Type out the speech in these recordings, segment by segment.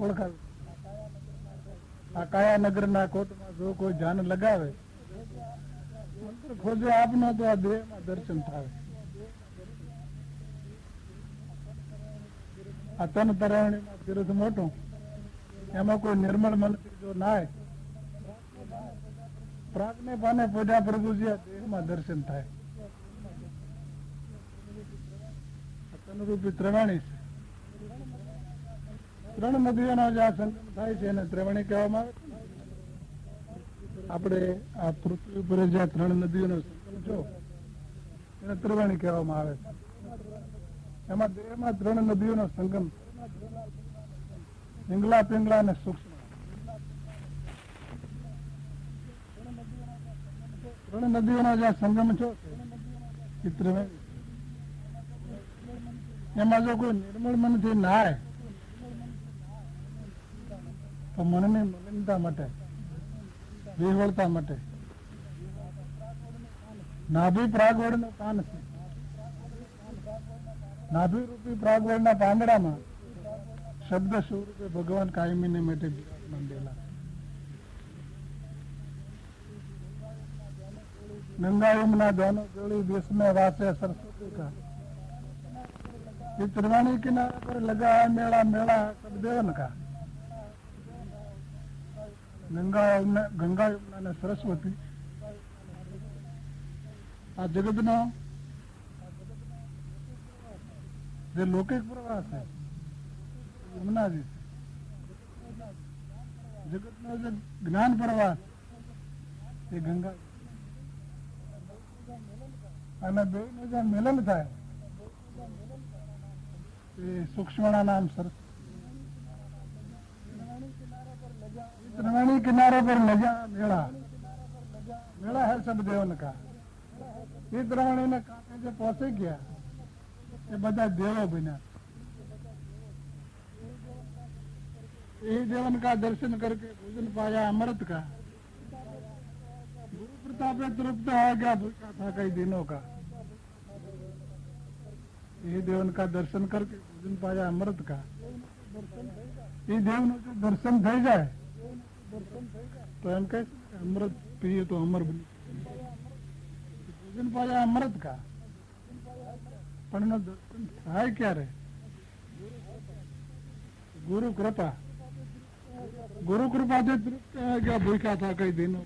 ઓળખાવે. આ કાયાનગર ના કોટમાં જો કોઈ ધ્યાન લગાવે, મંત્ર ખોજે આપનો તો આ દેહમાં દર્શન થાય. આ તન તરવણીમાં તીર્થ મોટું, એમાં કોઈ નિર્મળ મનથી જો નાય, પ્રાગને પાને પૂજા પ્રભુજી આ દેહમાં દર્શન થાય. તનરૂપી ત્રિવેણી છે. ત્રણ નદીઓનો જે આ સંગમ થાય છે એને ત્રિવેણી કહેવામાં આવે છે. આપણે આ પૃથ્વી ઉપર જ્યાં ત્રણ નદીઓનો સંગમ છો એને ત્રિવેણી કહેવામાં આવે છે. એમાં દેહમાં ત્રણ નદીઓનો સંગમ, પિંગલા પિંગલા અને સૂક્ષ્મ, ત્રણ નદીઓનો જે સંગમ છો એ ત્રિવેણી. એમાં જો કોઈ નિર્મળ મનથી નાય તો મનની મલિનતા માટે, વિહવળતા માટે. નાભી પ્રાગવડનું પાન છે. નાભી રૂપી પ્રાગવડના પાંદડામાં શબ્દ સ્વરૂપે ભગવાન કાયમીને માટે બિરાજમાન થયેલા છે. ગંગા यमुना दोनों जोड़ी देश में वासे सरस्वती का, ये त्रिवेणी किनारे पर लगा है मेला, मेला सब देवन का. गंगा यमुना ने सरस्वती આ જગતનો જે લૌકિક પ્રવાસ છે યમુનાજી છે. જગતનો જે જ્ઞાન પ્રવાસ એ ગંગા. અને બેનું જે મિલન થાય એ સૂક્ષ્મના નામ સરસ્વતી. त्रिवेणी किनारे पर लगा मेला, मेला है सब देवन का. ये त्रिवेणी ने कांटे जो पहुंचे गया ये બધા देवो बना. यही देवन का दर्शन करके भोजन पाया अमृत का. गुरु प्रताप तृप्त हो गया भूखा था कई दिनों का. यही देवन का दर्शन करके भोजन पाया अमृत का. ये देव નું જો દર્શન થઈ જાય તો એમ કહે અમૃત પીએ તો અમર બની. ભોજન પાયા અમૃત કા, પણ એનું દર્શન થાય ક્યારે? ગુરુ કૃપા. ગુરુ કૃપાથી તૃપ્ત ગયા ભૂખ્યા થા કઈ દિનો.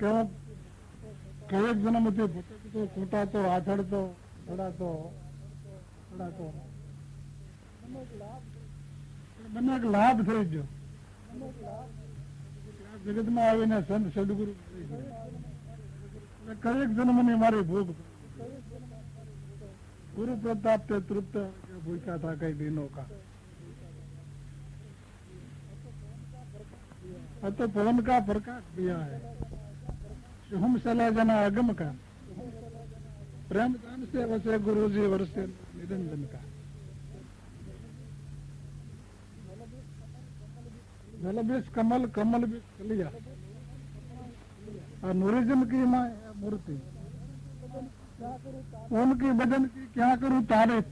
કેવો કયેક જન્મથી ભટકતો, ખૂટાતો, આથડતો, ચડાતો, મને એક લાભ થઈ ગયો. જગતમાં આવીને સંત સદગુરુ કયેક જન્મની મારી ભૂખ. गुरु प्रताप से तृप्त भूखा था कई दिनों का. तो पवन का प्रकाश दिया है शुभम सला जना अगम का. प्रेम दान से वसे गुरु जी वर्षे निरंजन का. जल बीस कमल, कमल बीस कलिया. और नूरिजन की माँ मूर्ति, उनकी बदन की क्या करूं तारीफ.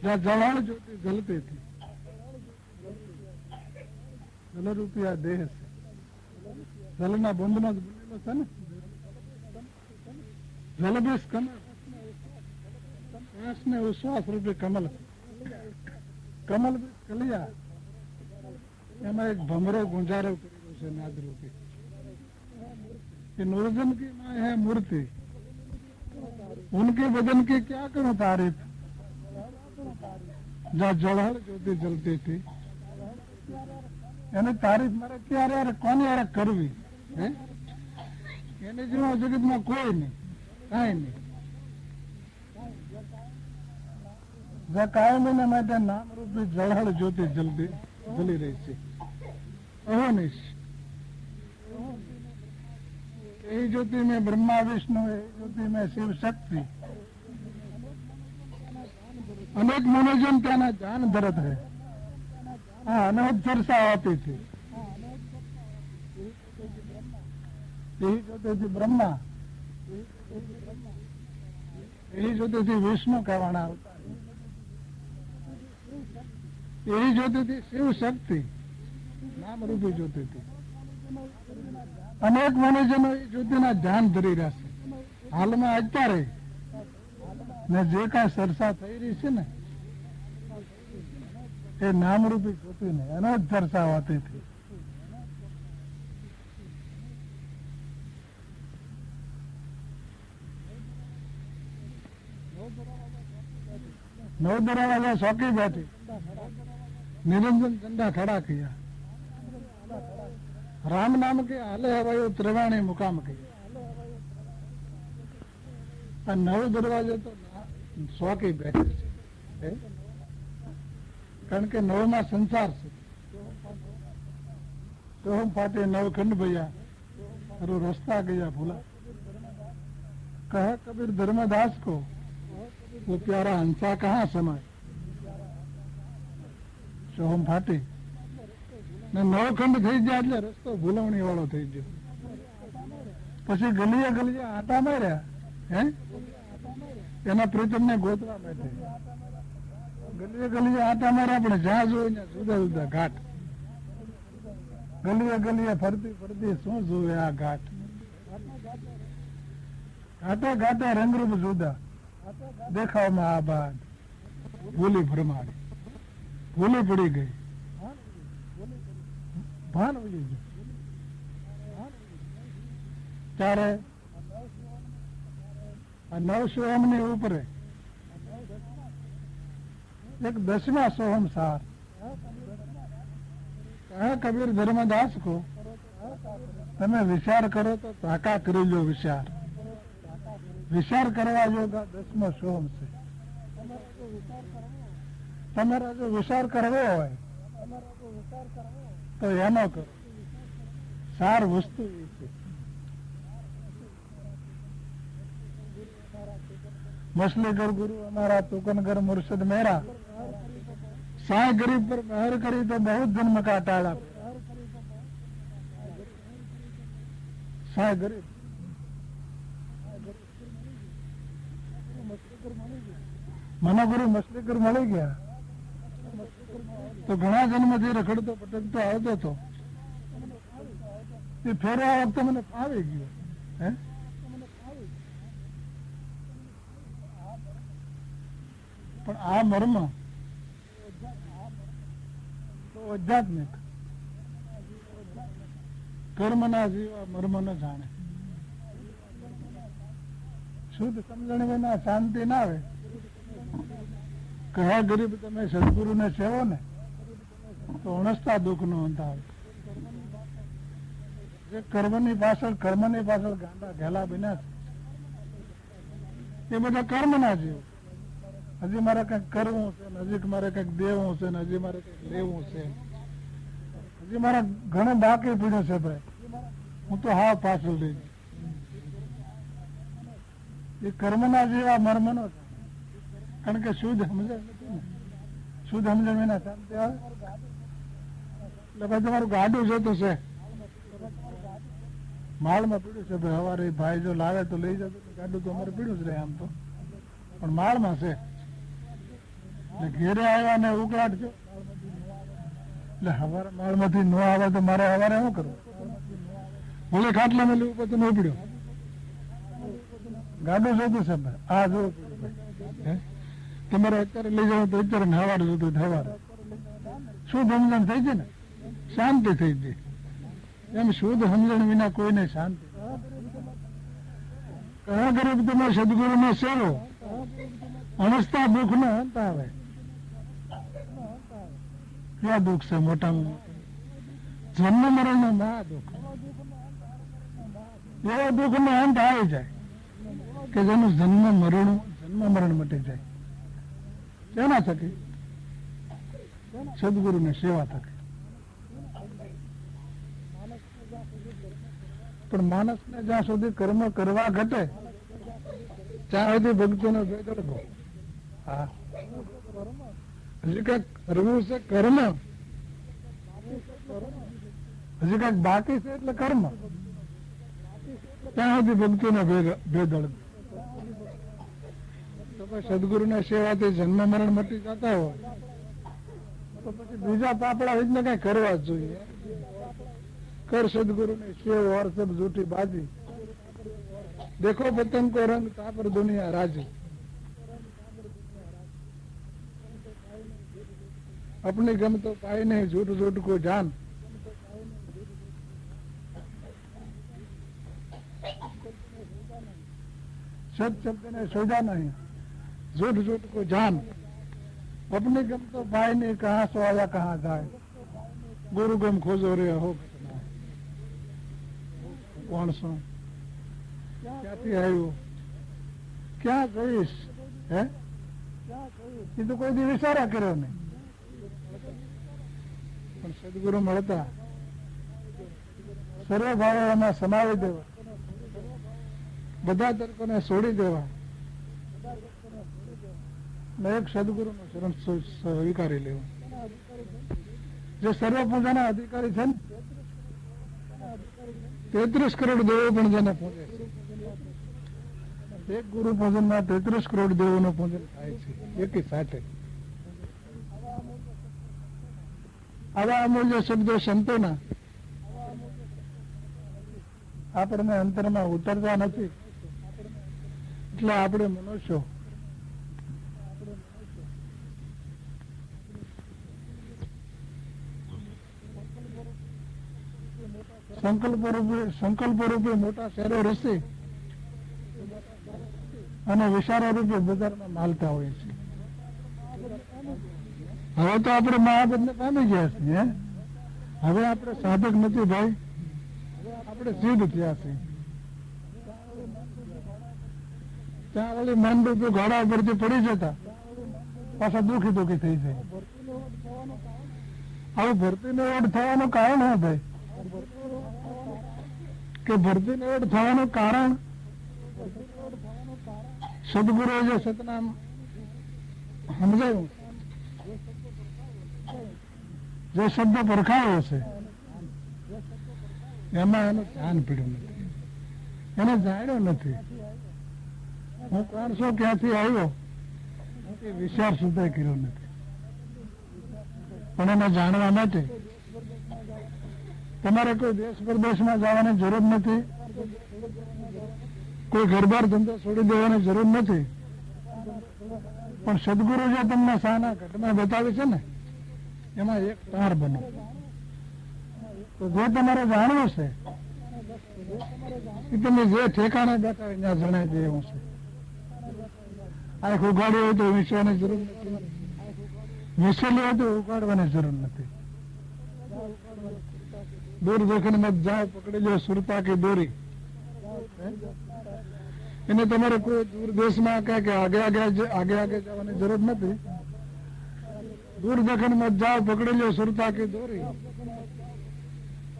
जहाँ जलाल ज्योति जलती थी, जल रूपिया देह से जलना बूंदना बोलेलो છે ને. जल बीस कमल, श्वास ने उश्वास रूपी कमल, कमल बीस कलिया. એમાં એક ભમરો ગુંજારો કરેલો છે નાદ રૂપી. ये नूरजन की माँ है मूर्ति, उनके बदन की क्या करूं तारीफ. जहाँ जलहल ज्योति जलती थी एनी तारीफ मारे क्यारे यार कोनी यार करवी है. एनी जेवा जगत में कोई नहीं, काई नहीं. जहाँ कायमी ने माटे नाम रूपी जलहल ज्योति जलती जली रही थी. अहोनिश यही ज्योति में ब्रह्मा विष्णु, यही ज्योति में शिव शक्ति, अनेक मनोजन त्याना जान धरत है. हाँ, अनहद चर्चा होती थी. यही ज्योति थी ब्रह्मा, यही ज्योति थी विष्णु कहवाना. એવી જોતી હતી શિવ શક્તિ, નામ રૂપી જોતી હતી. અનેક મનુષ્યનો એ જ્યોતિના ધ્યાન ધરી રહ્યા છે હાલમાં અત્યારે. ને જે કાંઈ ચર્ચા થઈ રહી છે ને એ નામરૂપી જ્યોતિ ને એનો જ ચર્ચા હોતી હતી. नौ दरवाजा सौकी बैठी, निरंजन झंडा खड़ा किया, राम नाम के हाले हवायो त्रिवाणी मुकाम किया. नौ दरवाजे तो सौकी बैठे છે, કારણ કે નવ માં સંસાર છે. સોહમ ફાટે નવ ખંડ ભૈયા, રસ્તા ગયા ભૂલા. કહે કબીર धर्मदास को वो प्यारा हंसा कहाँ समाय. સોહમ ફાટી ને નવખંડ થઈ ગયા એટલે રસ્તો ભૂલવણી વાળો થઈ ગયો. પછી ગલીએ ગલીએ આટા માર્યા, હે એના પ્રીતમ ને ગોતવા માટે ગલીએ ગલીએ આટા માર્યા, પણ જ્યાં જોઈને જુદા જુદા ઘાટ. ગલીએ ગલીએ ફરતી ફરતી શું જોવે આ ઘાટ. ઘાટે ઘાટે રંગરૂપ જુદા, દેખાવમાં આ બાદ ભૂલી ભરમાડી, ભૂલી પડી ગઈ, ભાન ઉડી ગયું. ત્યારે આ 9 સોહમ ની ઉપરે એક 10મા સોહમ સાર કહે કબીર ધર્મદાસ को તમે વિચાર કરો તો તાકા કરી લો વિચાર. વિચાર કરવા યોગા 10મો સોહમ છે. તમારા જો વિચાર કરવો હોય તો એનો કરો. સાર વસ્તુ એ છે. मछलीगर गुरु हमारा तोकनगर मुर्शद मेरा, साय गरीब पर मेहर करी तो बहुत जन्म का टाला. साय गरीब મને ગુરુ મછલીકર મળી ગયા તો ઘણા જન્મથી રખડતો પટકતો આવતો હતો. એ ફેરો આ વખતે મને ફાવી ગયો. હે પણ આ મર્મ તો આધ્યાત્મિક કર્મના જીવ આ મર્મ ન જાણે. શુદ્ધ સમજણ વિના શાંતિ ના આવે. કહ્યા ગરીબ તમે સદગુરુને સેવો ને તો અણસતા દુઃખ નો અંત આવે. જે કર્મની પાછળ ગાંડા ઘેલા બન્યા છે એ બધા કર્મના જીવ. હજી મારે કંઈક કરવું છે, હજી મારે કંઈક દેવું છે, હજી મારે કંઈક લેવું છે, હજી મારે ઘણું બાકી પડ્યું છે. ભાઈ હું તો હાવ પાછળ રહી ગયો. એ કર્મના જેવા મર્મનો છે. કારણ કે શુદ્ધ સમજણ નથી ને. શુદ્ધ સમજણ વિના શાંતિ આવે. એટલે ભાઈ તમારું ગાડું છે તો છે, માળમાં પીડ્યું છે. ભાઈ સવારે ભાઈ જો લાવે તો લઈ જતો. ગાડું તો અમારે પીડ્યું જ રહે આમ તો, પણ માળમાં છે. ઘેરે આવ્યા ને ઉકળાટ છો એટલે હવારે માળમાંથી ન આવે તો મારે હવારે શું કરવું? ભલે ખાટલા મેં લેવું પછી ન પડ્યો. ગાડું જોતું છે ભાઈ, આ જોવું પડ્યું. તમારે અત્યારે લઈ જાવ તો અત્યારે હવારે જોતું હવારે. શુદ્ધ સમજણ થઈ છે ને, શાંતિ થઈ ગઈ. એમ શુદ્ધ સમજણ વિના કોઈને શાંતિ. કયા ગરીબ તમે સદગુરુને સેવો, અણસતા દુઃખ નો અંત આવે. ક્યાં દુઃખ છે મોટામાં મોટું? જન્મ મરણ નો મહા દુઃખ. એવા દુઃખ નો અંત આવી જાય કે જેનું જન્મ મરણ મટી જાય. શેના થકી? સદગુરુની સેવા થકી. પણ માણસને જ્યાં સુધી કર્મ કરવા ઘટે ત્યાં સુધી ભક્તિનો ભેદ અડધો. હા, હજી કઈક કરવું છે કર્મ, હજી કઈક બાકી છે એટલે કર્મ, ત્યાં સુધી ભક્તિનો ભેદ અડધો. તો સદગુરુની સેવાથી જન્મ મરણ મટી જતા હોય તો પછી બીજા પાપડા હોય ને કઈ કરવા જ જોઈએ. कर सदगुरु ने सेव और सब झूठी बाजी, देखो पतंग को रंग ता पर दुनिया राजी, अपनी गम तो पाई नहीं झूठ झूठ को जान, सच शब्द ने सोजा नहीं झूठ झूठ को जान, अपनी गम तो पाई नहीं कहाँ सो आया कहाँ जाए, गुरु गम खोजो रे हो माणसो ક્યાંથી આવ્યું, ક્યાં કહીશ? હે એ તો કોઈ દી વિચારા કર્યો નહીં. પણ સદગુરુ મળતા સર્વ ભાવોમાં સમાવી દેવા, બધા તર્કોને છોડી દેવા ને એક સદગુરુનું શરણ સ્વીકારી લેવું. જે સર્વ પૂજાના અધિકારી છે ને 33 કરોડ દેવો પણ જેને પૂજે છે. એક ગુરુ પૂજનમાં 33 કરોડ દેવોનું પૂજન થાય છે એકી સાથે. આવા અમૂલ્ય શબ્દો સંતોના આપણને અંતરમાં ઉતરતા નથી, એટલે આપણે મનુષ્યો સંકલ્પ રૂપે મોટા શહેરો રસી અને વિચારો રૂપે બજારમાં માલતા હોય છે. હવે તો આપણે મહાબદને પામી ગયા છીએ. હવે આપણે સાધક નથી ભાઈ, આપણે સિદ્ધ થયા છીએ. ત્યાં વળી મન રૂપે ઘોડા પરથી પડી જતા પાછા દુખી થઈ જાય. હવે ભરતીને ઓઢ થવાનું કારણ શું ભાઈ? કે ભરતીને ઓઢ થવાનું કારણ સદગુરુ જે સતનામ સમજાયું, જે શબ્દ પરખાયો છે એમાં એનું ધ્યાન પીડ્યું નથી, એને જાણ્યો નથી. હું કોણ છું, ક્યાંથી આવ્યો એ વિચાર સુધા કર્યો નથી. પણ એને જાણવા માટે તમારે કોઈ દેશ પરદેશમાં જવાની જરૂર નથી, કોઈ ઘરબાર ધંધો છોડી દેવાની જરૂર નથી. પણ સદગુરુ જે તમને સાના ઘટના બતાવે છે ને એમાં એક તાર બનો. તો જે તમારે જાણવું છે એ તમે જે ઠેકાણે બેઠા હોય ત્યાં જણાય દે એવું છે. આંખ ઉગાડી હોય તો વિસવાની જરૂર નથી, વિસેલી હોય તો ઉગાડવાની જરૂર નથી. દૂર દેખીને મત જાઓ, પકડી લો સુરતા की દોરી. એને તમારે કોઈ દૂર દેશમાં કે આગે જવાની જરૂર નથી. દૂર દેખીને મત જાઓ, પકડી લો સુરતા की દોરી,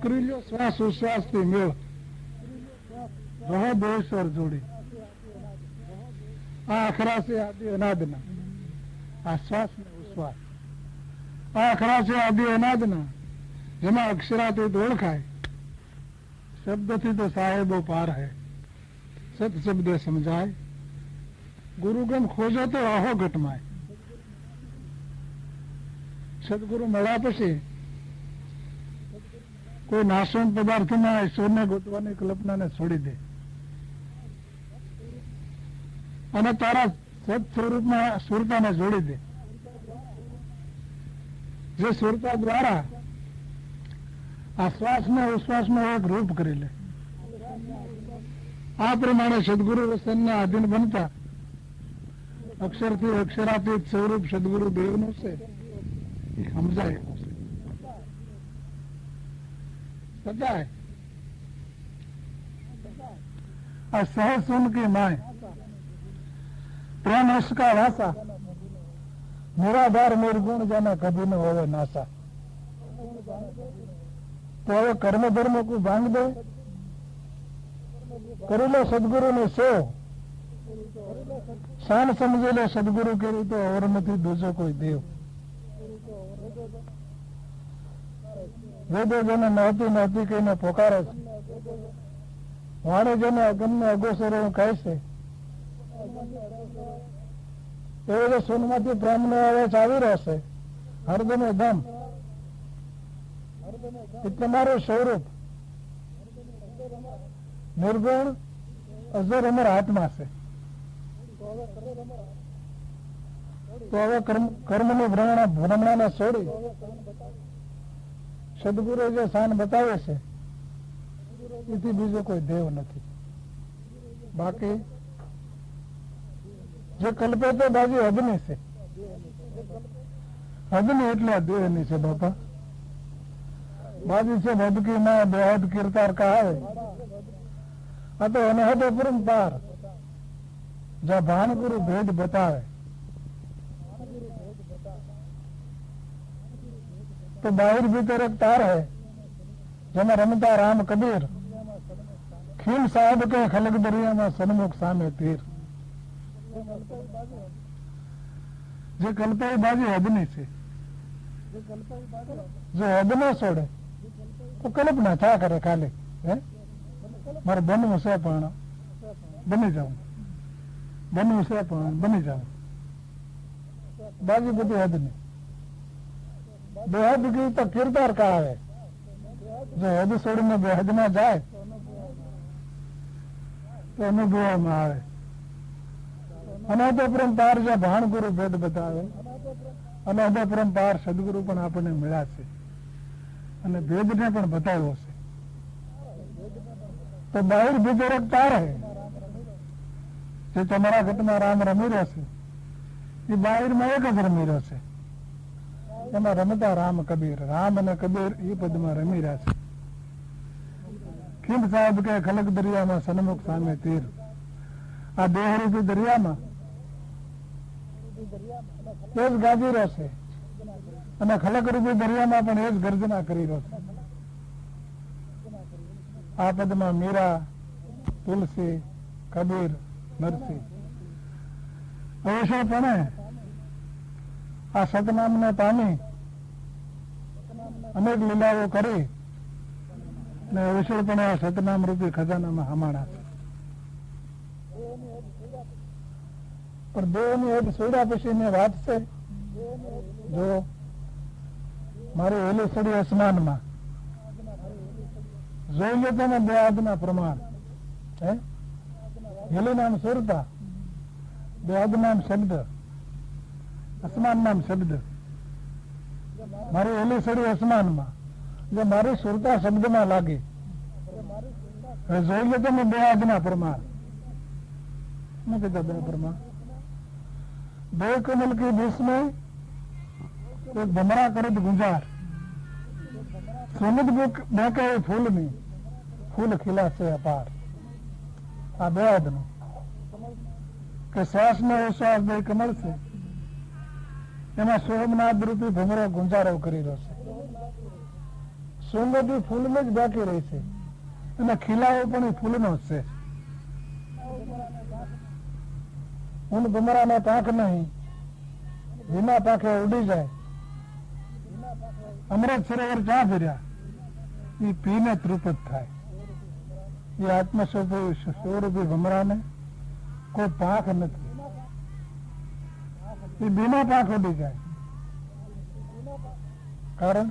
કરી લો શ્વાસ ઉશ્વાસ થી મેળ, રહો દેશ્વર જોડી. આ અખરા છે આદિ અનાદના, આ શ્વાસ ને ઉશ્વાસ. આ અખરા છે આદિ અનાદના, જેમાં અક્ષરાતીત ઓળખાય. શબ્દથી તો સાહેબો પાર હૈ, સત શબ્દ સમજાય. ગુરુગમ ખોજો તો અહો ઘટમાય. સદગુરુ મળ્યા પછી કોઈ નાશવંત પદાર્થમાં ઈશ્વરને ગોતવાની કલ્પનાને છોડી દે અને તારા સત સ્વરૂપમાં સુરતાને જોડી દે. જે સુરતા દ્વારા આ શ્વાસ ને ઉશ્વાસ નો એક રૂપ કરી લે. આ પ્રમાણે સદગુરુ રસનના આધીન બનતા અક્ષરથી અક્ષરાતીત સ્વરૂપ સદગુરુ દેવનું છે એ સમજાય એવું છે. સદાય આ સહજ ઉનકી માય, પ્રેમ હસકા વાસા, નિરાધાર નિર્ગુણ જાના કભી ન હોવે નાસા. તો હવે કર્મ ધર્મ કો ભાંગ દે, કરી લો સદગુરુ ને સેવ. શાન સમજી લે સદગુરુ કર્યું તો ઓર નથી દૂજો કોઈ દેવ. વેદો જેને નહોતી કહીને પોકારે છે, વાણી જેને અગમ્ય અગોચરો કહે છે, એવો જો સોનમાંથી પ્રેમનો અવાજ આવી રહ્યો છે હરદમે ધમ એ તમારું સ્વરૂપ નિર્ગુણ અજર અમર હાથમાં છે. તો હવે કર્મની ભ્રમણાને છોડી સદગુરુ જે શાન બતાવે છે એથી બીજો કોઈ દેવ નથી. બાકી જે કલ્પે તો બાજુ હદની છે. હદની એટલે દેહની છે બાપા. બાજુ છે ભદકી માં બેહદ કીર્તાર કહાવે આ તો અનહદ પરંપાર જ્યાં ભાન ગુરુ ભેદ બતાવે. તો બાહિર ભીતર એક તાર है જેમાં રમતા રામ કબીર ખીલ સાહેબ કે ખલક દરિયામાં સન્મુખ સામે તીર. જે કલ્પાઈ બાજુ હદની છે. જો હદ ન છોડે તો કલ્પના થયા કરે ખાલી મારે બનવું છે પણ બની જાઉં, બનવું છે પણ બની જાઉં. બાજુ બધી હદની બેહદ કી તો કિરદાર કા આવે. જો હદ છોડીને બેહદ માં જાય તો અનુભવમાં આવે. અનાદ પરંપાર જે ભાણ ગુરુ ભેદ બતાવે અનાદ પરંપાર સદગુરુ પણ આપણને મળ્યા છે અને ભેદને પણ બતાવ્યો છે. તો બાહિર ભીતર એક તાર હે જે તમારા ઘટમાં રામ રમી રહ્યો છે એ બાહિરમાં એક જ રમી રહ્યો છે. એમાં રમતા રામ કબીર, રામ અને કબીર એ પદમાં રમી રહ્યા છે. ખીમ સાહેબ કે ખલક દરિયામાં સન્મુખ સામે તીર. આ દેહરૂપી દરિયામાં એ જ ગાજી રહ્યો છે અને ખલક રૂપી દરિયામાં પણ એ જ ગર્જના કરી રહ્યો છે. આ પદમાં મીરા, તુલસી, કબીર, નરસિંહ અવશ્યપણે આ સતનામને પામી અનેક લીલાઓ કરી અને અવશ્યપણે આ સતનામ રૂપી ખજાનામાં હમાણા છે. પણ દેવની હદ છોડ્યા પછીની વાત છે. જો મારી હેલી સડી આસમાનમાં જોઈ લે તમે બે હાથના પ્રમાણ હેલી નામ સુરતા, બે હાથ નામ શબ્દ, આસમાન નામ શબ્દ. મારી હેલી સડી આસમાનમાં જો મારી સુરતા શબ્દમાં લાગી હવે જોઈ લે તમે બે હાથના પ્રમાણ શું કીધા બે પ્રમાણ. બે કમલ की बीच में एक भमरा करत गुंजार सुमित बेके फूल में फूल खिला से अपार. આ બે હાથનું કે શ્વાસ ને શ્વાસ બે કમળ છે એમાં સોમનાથ રૂપી ભમરો ગુંજારો કરી રહ્યો છે. સુગંધી ફૂલમાં જ બાકી રહી છે અને ખીલાઓ પણ એ ફૂલનો જ છે. ઊન ભમરાને પાંખ નહીં, વિના પાંખે ઉડી જાય. અમૃત સરોવર ક્યાં ફર્યા એ પીને તૃપ્ત થાય. એ આત્મસ્વરૂપી ભમરાને કોઈ પાંખ નથી, એ બિના પાંખ ઉડી જાય. કારણ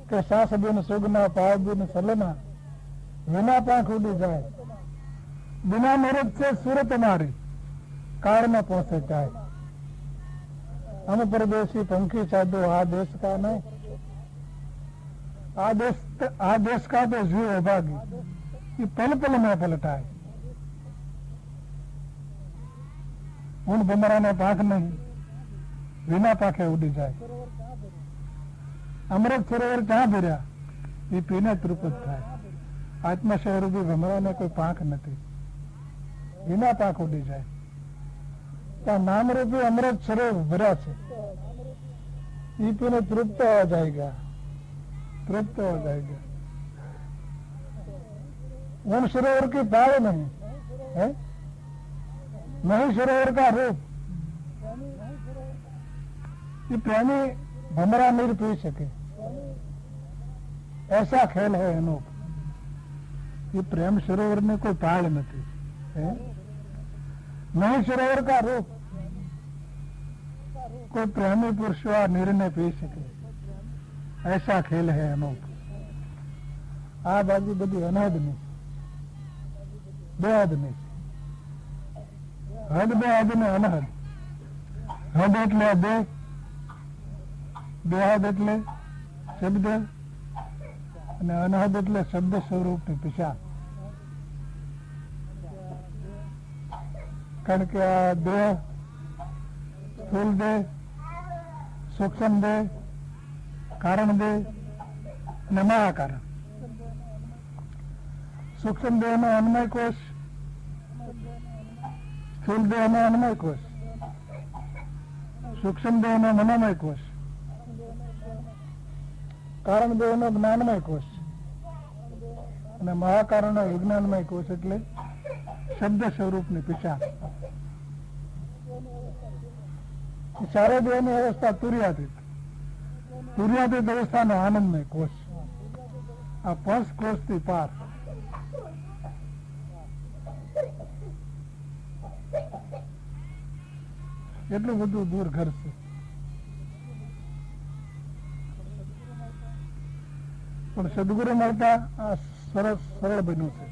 કે સાસ બિન સુગના પાવ બિન સલના વિના પાંખ ઉડી જાય. बिना मेरे से सूरत मारी कार में पहुंचे जाए. हम परदेशी पंखी साधु आ देश का नहीं, आ देश का तो जीव अभागी ये पल पल में पलटाए. उन भमरा ने पाख नहीं, बिना पाखे उड़ी जाए. अमृत सरोवर कहाँ फिर ये पीने तृप्त थाय. आत्मा स्वरूपी भमरा ने कोई पाख नहीं, बिना पाख उड़ी जाए. तो नाम रूपी अमृत सरोवर भरा છે, ये पीने तृप्त हो जाएगा, तृप्त हो जाएगा. उन सरोवर की पाव नहीं है, नहीं सरोवर का रूप. ये प्रेमी भमरा नहीं पी सके, ऐसा खेल है अनूप. ये प्रेम सरोवर में कोई पाल नहीं है, नहीं सरोवर का रूप कोई प्रेमी पुरुष आ निर्णय पी सके, ऐसा खेल है अनूप। आ बाजू बधी अनाद में बे आदमी हद बे आदमी अनहद। हद એટલે બેહદ એટલે શબ્દ અને અનહદ એટલે શબ્દ સ્વરૂપની પીછા. કારણ કે આ દેહ સ્થૂલ દેહ, સૂક્ષ્મ દેહ, કારણ દેહ અને મહાકારણ. સૂક્ષ્મ દેહ નો અન્મય કોષ, સ્થૂલ દેહ નો અન્મય કોષ, સૂક્ષ્મ દેહ નો મનોમય કોષ, કારણ દેહ નો જ્ઞાનમય કોષ અને મહાકારણ નો વિજ્ઞાનમય કોષ એટલે શબ્દ સ્વરૂપની પીછા. ચારે દેહ ની અવસ્થા તુર્યાતીત. તુર્યાતીત અવસ્થાનો આનંદમય કોષ. આ પંચ કોષ થી પાર એટલું બધું દૂર ઘર છે. પણ સદગુરુ મળતા આ સરળ બન્યું છે.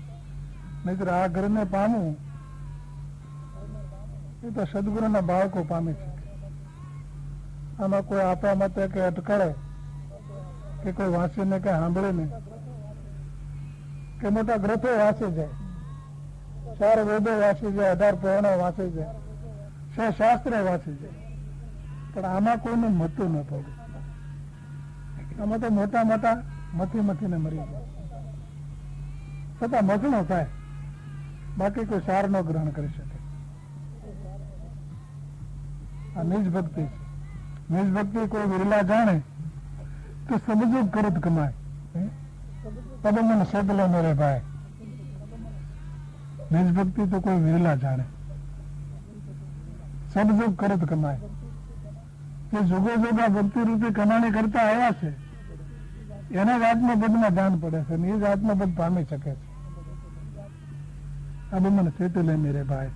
નહીતર આ ઘરને પામવું એ તો સદગુરુના બાળકો પામી શકે. આમાં કોઈ આપણા મતે કે અટકળે કે કોઈ વાંચીને કે સાંભળીને કે મોટા ગ્રંથો વાંચી જાય, 4 વેદો વાંચી જાય, 18 પુરાણો વાંચી જાય, 6 શાસ્ત્ર વાંચી જાય, પણ આમાં કોઈને મતું ન પડે. આમાં તો મોટા મોટા મથીને મરી જાય, છતાં મથનો થાય, બાકી કોઈ સાર ન ગ્રહણ કરી શકે. આ નિજ ભક્તિ છે. નિજ ભક્તિ કોઈ વિરલા જાણે તો સમજો કરત કમાય. તબ મને સદલો મેરે ભાઈ. નિજ ભક્તિ તો કોઈ વિરલા જાણે, સમજો કરત કમાય. જે જુગો જુગા ભક્તિ રૂપી કમાણી કરતા આવ્યા છે એના જ આત્મપદમાં ધ્યાન પડે છે ને એ જ આત્મપદ પામી શકે છે. अब मन सेतु ले मेरे भाई.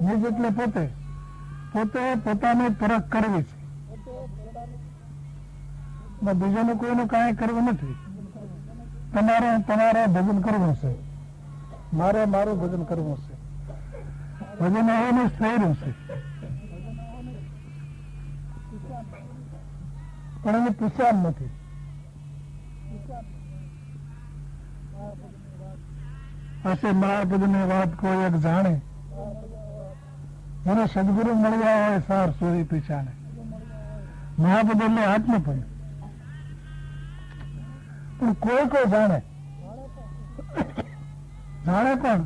નિજ એટલે પોતે પોતાની પરખ કરવી છે. બીજાનું કોઈનું કાંઈ કરવું નથી. તમારે ભજન કરવું છે, મારે મારું ભજન કરવું છે. ભજન એવું થયેલું છે પણ એની પૂછાણ નથી. હશે મહાપદ ની વાત કોઈ એક જાણે, જેને સદગુરુ મળ્યા હોય સાર સોરી પીછાને. મહાપદ એટલે આત્મપદ. પણ કોઈ જાણે પણ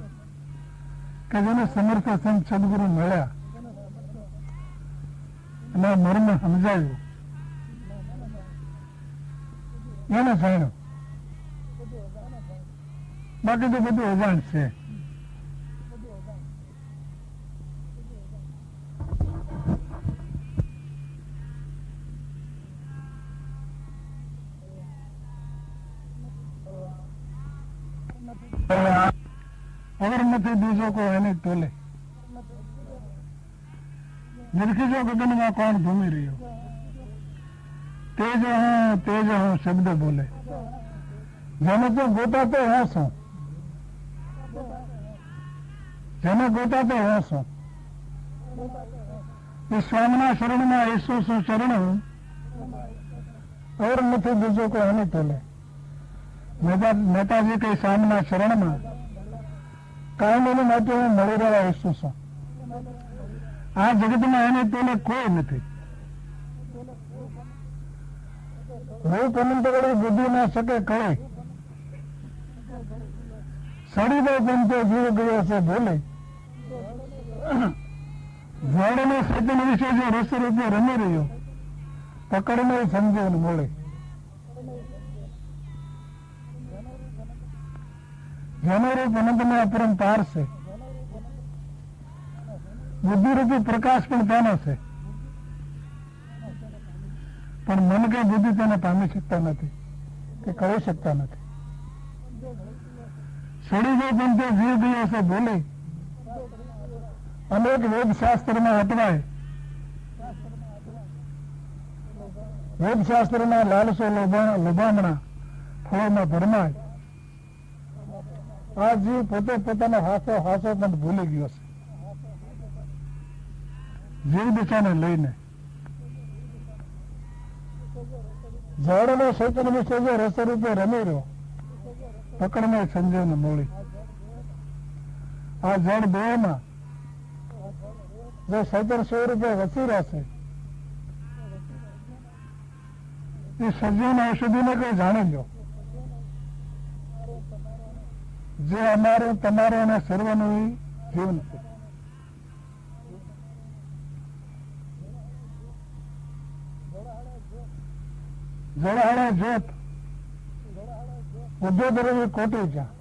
કે જેને સમર્થ સંત સદગુરુ મળ્યા અને મર્મ સમજાયું એને જાણ્યું. બાકી તો બધું અજાણ છે. અગર નથી બીજો કોઈ એની તોલે. નિરખીજો ગગનમાં કોણ ઘૂમી રહ્યો, તેજ હું શબ્દ બોલે. જેને તો ગોતાતો હું છું, જેને ગોતાતો હું છું. એ સ્વામિના શરણમાં ઈસુ શું શરણ, और નથી બીજો કોઈ એની તોલે. નેતાજી કઈ સ્વામિના શરણમાં કાયમી માટે હું મળી રહ્યા ઈસુ છું. આ જગતમાં એની તોલે કોઈ નથી. રૂપ અનંત વળી બુદ્ધિ ના શકે કળે, સડી દો પંચો જીવ ગયો છે ભૂલે. ઝાડને સજ્જન વિશે જો રસ રૂપે રમી રહ્યો, પકડને સમજે મોડે. જેનો રૂપ અનંતમાં અપરંપાર છે, બુદ્ધિરૂપી પ્રકાશ પણ તેનો છે, પણ મન કે બુદ્ધિ તેને પામી શકતા નથી કે કહી શકતા નથી. સડી ગયો પણ તે જીવ ગયો છે બોલે, અનેક વેદશાસ્ત્રમાં અટવાય, વેદશાસ્ત્રના લાલસો લોભામણા ફળોમાં ભરમાય. આ જીવ પોતે પોતાનો હાસો પણ ભૂલી ગયો છે, જીવ દિશાને લઈને. ઝાડનો શેતન વિશે રસ રૂપે રમી રહ્યો, પકડને સંજયને મોળી. આ જળ દેહમાં જો 1700 રૂપિયા વસી રહેશે, એ સજીવન ઔષધિને કોઈ જાણી લો, જે અમારું તમારું અને સર્વનું જીવન છે. જળહાળે જ્યોત ઉદ્યોગરવી કોટી જા,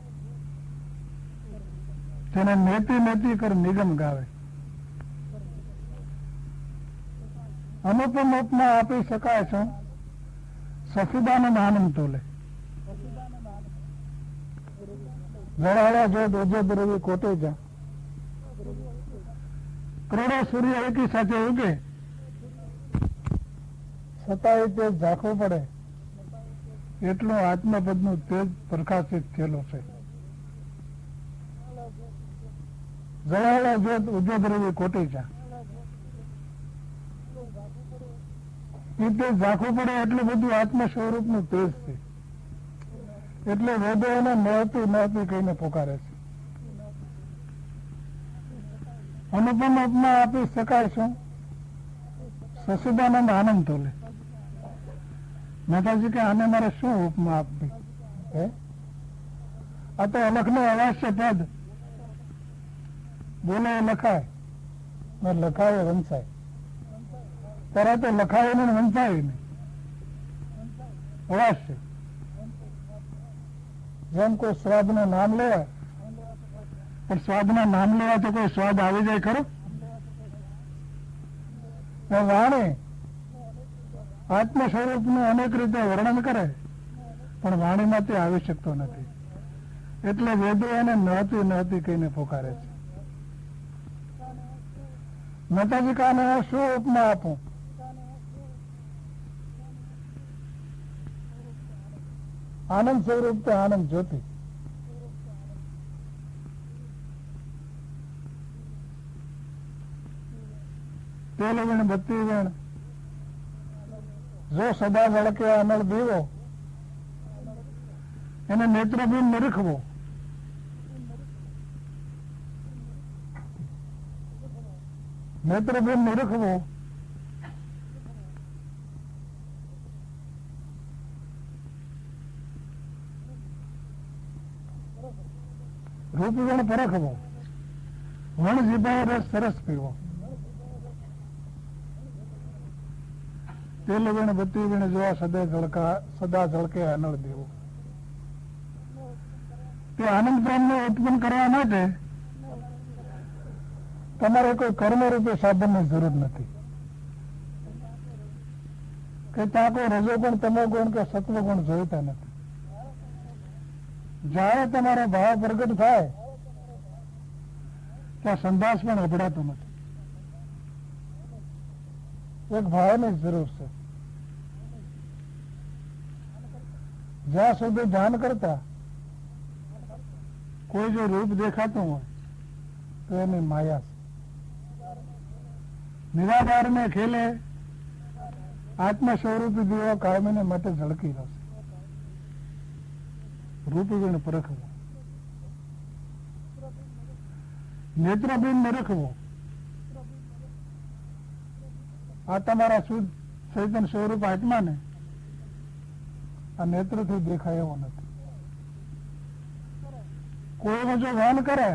તેને નેતી નેતી કર નિગમ ગાવે. અનુપમ ઉપમા આપી શકાય છે સફીદાનંદ આનંદ તોલે. જળહાળે જ્યોત ઉદ્યોગરવી કોટી જા, કરોડો સૂર્ય એકી સાથે ઉગે, છતાંય તે ઝાંખવું પડે એટલું આત્મપદનું તેજ પ્રકાશિત થયેલો છે. જળાળે જ્યોત ઉદ્યોગરવી કોટી જા, એ તે ઝાંખવું પડે એટલું બધું આત્મ સ્વરૂપનું તેજ છે. એટલે વેદો એને નહોતી નહોતી કહીને પોકારે છે. અનુપમ ઉપમા આપી શકાય શું સચિદાનંદ આનંદ તોલે. મહેતાજી કે આને મારે શું ઉપમા આપવી? આ તો અલખનો અવાશ્ય પદ, બોલે લખાય ને લખાય વંચાય. ત્યારે તો લખાય ને વંચાય નહીં, અવાશ્ય. જેમ કોઈ સ્વાદ નું નામ લેવાય, પણ સ્વાદ ના નામ લેવા તો કોઈ સ્વાદ આવી જાય ખરો? વાણી આત્મ સ્વરૂપનું અનેક રીતે વર્ણન કરે, પણ વાણીમાં તે આવી શકતો નથી. એટલે વેદો એને નહોતી નહોતી કહીને પોકારે છે. મહેતાજી કાને શું ઉપમા આપું? આનંદ સ્વરૂપ તો આનંદ જ્યોતિ. તેલ વીણ બત્તી વીણ જો સદા ઝળકે અનળ દીવો, એને નેત્રબીન નિરખવો. નેત્રબીન નિરખવો રૂપગુણ પરખવો, વણ જીભાએ રસ સરસ પીવો. તેલ વીણ બત્તી વીણ જોવા સદા ઝળકે અનળ દેવો. તે આનંદ પ્રેમને ઉત્પન્ન કરવા માટે તમારે કોઈ કર્મ રૂપે સાધનની જરૂર નથી, કે ત્યાં કોઈ રજોગુણ તમોગુણ કે સત્વગુણ જોઈતા નથી. જયારે તમારો ભાવ પ્રગટ થાય ત્યાં સંદાસ પણ અભડાતો નથી. એક ભાવની જરૂર છે. જ્યાં સુધી ધ્યાન કરતા કોઈ જો રૂપ દેખાતું હોય તો એની માયા છે. નિરાધાર ને ખેલે આત્મ સ્વરૂપી દીવો કાયમીને માટે ઝળકી રહેશે. રૂપગુણ પરખવો, નેત્રબીન રખવો. આ તમારા શુદ્ધ ચૈતન્ય સ્વરૂપ આત્માને આ નેત્રથી દેખાય એવો નથી. કોઈ જો ભાન કરે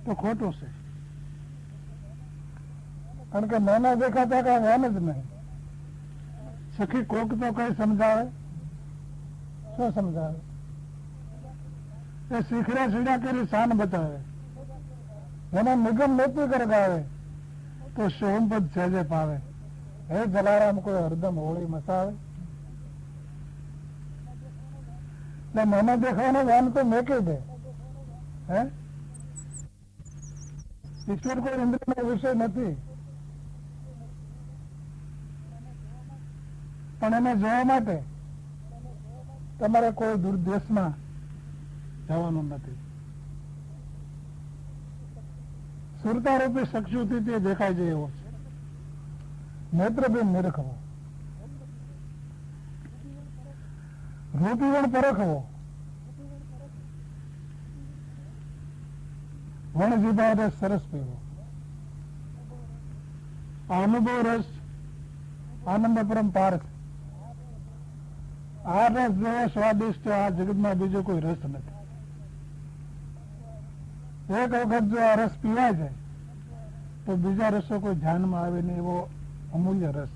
તો ખોટું છે, કારણ કે નાના દેખાતા કઈ ભાન જ નહીં. સખી કોક તો કઈ સમજાવે, શું સમજાવે? એ શીખડા સીડા કરી શાન બતાવે, એના નિગમ નોતી કરગાવે તો સોમપદ સહેજે પાવે. હે જલારામ કોઈ હરદમ હોળી મસાવે. એટલે નાના દેખાવાનો વાન તો મેકી દે. હે ઈશ્વર કોઈ ઇન્દ્રિયનો વિષય નથી, પણ એને જોવા માટે તમારે કોઈ દૂરદેશમાં જવાનું નથી. સુરતારૂપી ચક્ષુથી તે દેખાય છે એવો છે. નેત્રબેન નિરખવો, રૂપીવણ પરખવો, વણજીભા રસ સરસ પીવો. આ અનુભવ રસ આનંદ પરંપાર છે. આ રસ જેવો સ્વાદિષ્ટ આ જગતમાં બીજો કોઈ રસ નથી. એક વખત જો આ રસ પીવાય જાય તો બીજા રસો કોઈ ધ્યાનમાં આવે નહીં, એવો અમૂલ્ય રસ.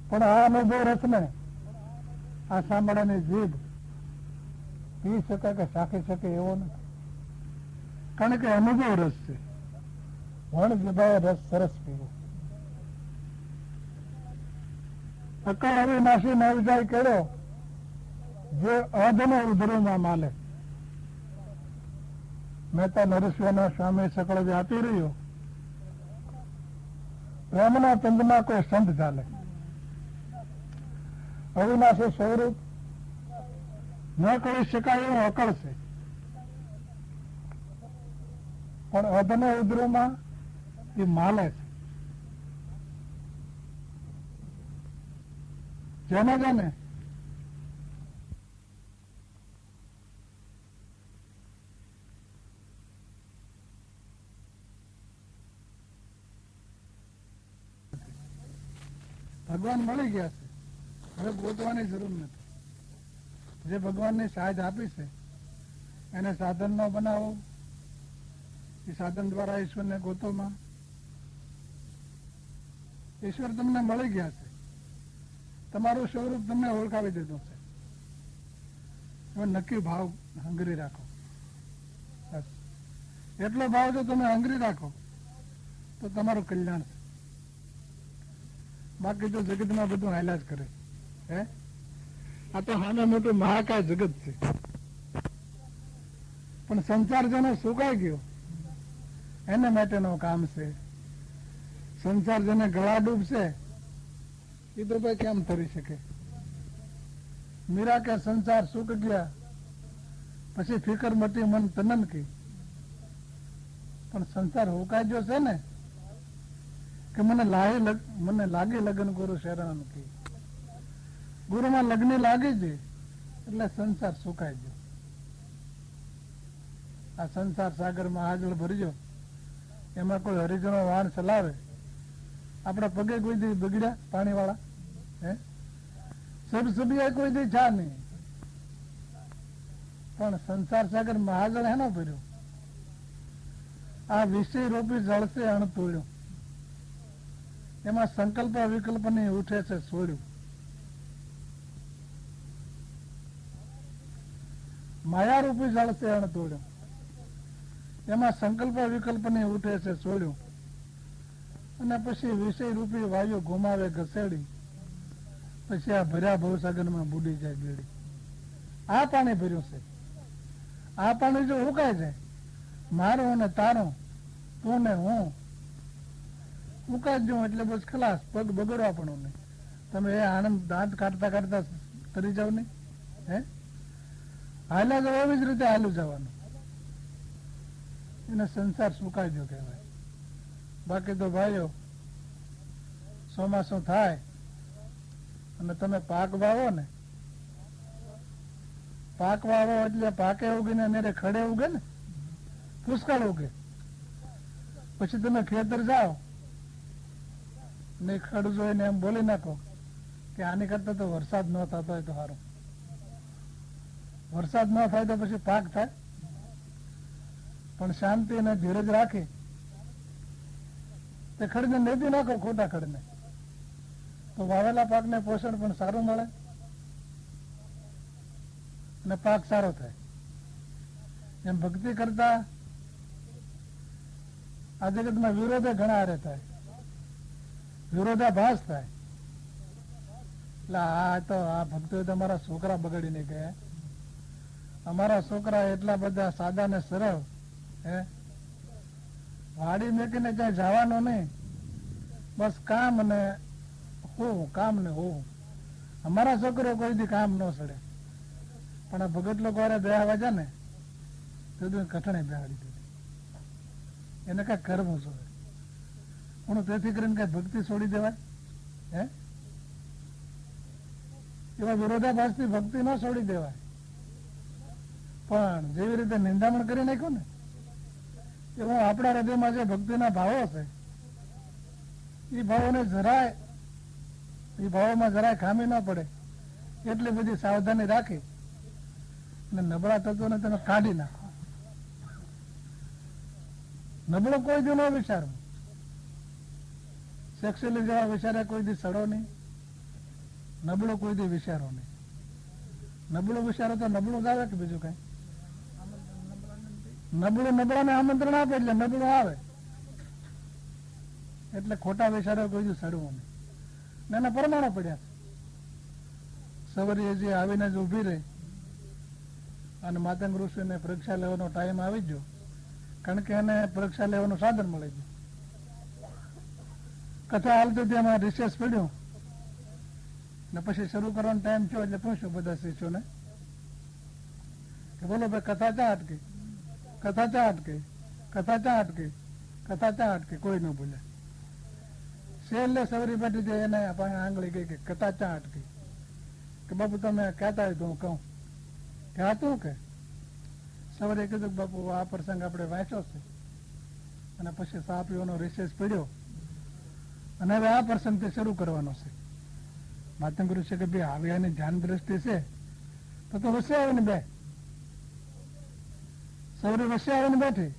પણ આ અનુભવ રસ ને આ સાંભળવાની જીભ પી શકે કે ચાખી શકે એવો નથી, કારણ કે અનુભવ રસ છે. વણ જીભાએ રસ સરસ પીવો. અકળ અવિનાશી ન વિજાય કેળો, જે અધનો ઉધરોમાં માલે. મહેતા નરેશ્વરના સ્વામી સકળ જે આપી રહ્યો, પ્રેમના ચંદમાં કોઈ સંત ચાલે. અવિનાશી સ્વરૂપ ન કરી શકાય એવું અકળ છે, પણ અધને ઉધરોમાં એ માલે છે. જેને જેને ભગવાન મળી ગયા છે, હવે ગોતવાની જરૂર નથી. જે ભગવાનની સહાય આપી છે એને સાધન ન બનાવો, એ સાધન દ્વારા ઈશ્વરને ગોતોમાં. ઈશ્વર તમને મળી ગયા છે, તમારું સ્વરૂપ તમને ઓળખાવી દીધું છે. હવે નક્કી ભાવ હંગરી રાખો, બસ એટલો ભાવ જો તમે હંગરી રાખો તો તમારું કલ્યાણ છે. બાકી તો જગતમાં બધું હાલ્યા જ કરે. હે આ તો હાને મોટું મહાકાય જગત છે, પણ સંસાર જેનો સુકાઈ ગયો એના માટેનું કામ છે. સંસાર જેને ગળા ડૂબશે એ તો ભાઈ કેમ તરી શકે. મીરા કે સંસાર સુક ગયા પછી ફિકર મટી મન તનન કી, પણ સંસાર હુકાઈ ગયો છે ને કે મને લાગે લગ્ન ગુરુ શરણ કી. ગુરુમાં લગ્ન લાગી છે એટલે સંસાર સુકાઈ ગયો. આ સંસાર સાગરમાં હાજળ ભરજો, એમાં કોઈ હરિજનો વાણ ચલાવે. આપડા પગે કોઈ દી બગડ્યા પાણી વાળા? હે સબસબિયા કોઈ દી છા નહીં, પણ સંસાર સાગર મહાજળ હેનો ભર્યો? આ વિષય રૂપી જળસે અણતોડ્યું, એમાં સંકલ્પ વિકલ્પ ની ઉઠે છે છોડ્યું. માયા રૂપી જળસે અણતોડ્યું, એમાં સંકલ્પ વિકલ્પ ની ઉઠે છે છોડ્યું. અને પછી વિષય રૂપી વાયુ ઘુમાવે ઘસેડી, પછી આ ભર્યા ભવસાગરમાં બુડી જાય બેડી. આ પાણી ભર્યું છે. આ પાણી જો ઉકાય જાય, મારું અને તારું, તું ને હું, ઉકાઈ જવું એટલે બસ ખલાસ, પગ બગડવા પણ નહીં. તમે એ આનંદ દાંત કાઢતા કાઢતા કરી જાવ નહીં. હે હાલ્યા જાવ એવી જ રીતે હાલું જવાનું. એને સંસાર સુકાઈ ગયો કહેવાય. બાકી તો ભાઈઓ ચોમાસું થાય અને તમે પાક વાવો ને, પાક વાવો એટલે પાકે ઉગીને મેરે ખડે ઉગે ને, પુષ્કળ ઉગે. પછી તમે ખેતર જાઓ ને ખડ જોઈને એમ બોલી નાખો કે આની કરતા તો વરસાદ ન થતો હોય તો સારું. વરસાદ ન થાય તો પછી પાક થાય. પણ શાંતિ અને ધીરજ રાખી તે ખડને નેદી નાખો, ખોટા ખડને, તો વાવેલા પાકને પોષણ પણ સારું મળે અને પાક સારો થાય. એમ ભક્તિ કરતા આ જગતમાં વિરોધે ઘણા હારે થાય, વિરોધાભાસ થાય. એટલે આ તો આ ભક્તો તમારા છોકરા બગાડીને ગયા. અમારા છોકરા એટલા બધા સાદા ને સરળ, હે વાડી મેકીને ક્યાંય જવાનો નહીં, બસ કામ ને હોવું, કામ ને હોવું. અમારા છોકરો કોઈ દી કામ ન સડે, પણ આ ભગત લોકો વાળા બેહવા છે ને તો કઠણે બેહાડી દીધી. એને કઈ કરવું જોઈએ હું તેથી કરીને કઈ ભક્તિ છોડી દેવાય? હે, એવા વિરોધાભાસથી ભક્તિ ન છોડી દેવાય. પણ જેવી રીતે નિંદામણ કરી નાખ્યું ને એવું આપણા હૃદયમાં જે ભક્તિના ભાવો છે એ ભાવોને જરાય, એ ભાવોમાં જરાય ખામી ન પડે એટલી બધી સાવધાની રાખી અને નબળા તત્વોને તમે કાઢી નાખો. નબળો કોઈ દી ન વિચારવું, સેક્સ્યુઅલી જેવા વિચારે કોઈ દી સડો નહીં, નબળો કોઈ દી વિચારો નહીં. નબળો વિચારો તો નબળું જ આવે કે બીજું કઈ? નબળું નબળાને આમંત્રણ આપે એટલે નબળું આવે. એટલે ખોટા વિચારો કોઈ દી સડવું નહીં. એના પરમાણુ પડ્યા છે. સવારે જે આવીને જ ઉભી રહી અને માતંગ ઋષિને પરીક્ષા લેવાનો ટાઈમ આવી ગયો, કારણ કે એને પરીક્ષા લેવાનું સાધન મળી ગયું. કથા હાલતી હતી એમાં રિસેસ પડ્યું ને પછી શરૂ કરવાનો ટાઈમ થયો એટલે પૂછ્યું બધા શિષ્યોને કે બોલો ભાઈ કથા ચા અટકી, કથા ચા અટકી, કથા ચા અટકી, કથા ચા અટકી. કોઈ ન બોલે. છેલ્લે સવરી બેઠી હતી એને આંગળી ગઈ કે કથા ચા અટકી. કે બાપુ તમે કહેતા હોય તો હું કહું કે હતું કે સવારે કીધું બાપુ આ પ્રસંગ આપણે વાંચ્યો છે અને પછી સા પીવાનો રિસેસ પડ્યો અને હવે આ પ્રસંગથી શરૂ કરવાનો છે. માતંગ ગુરુ છે કે ભાઈ આવી એની ધ્યાન દ્રષ્ટિ છે તો વસે આવીને બે સૌરી વસે આવીને બેઠી.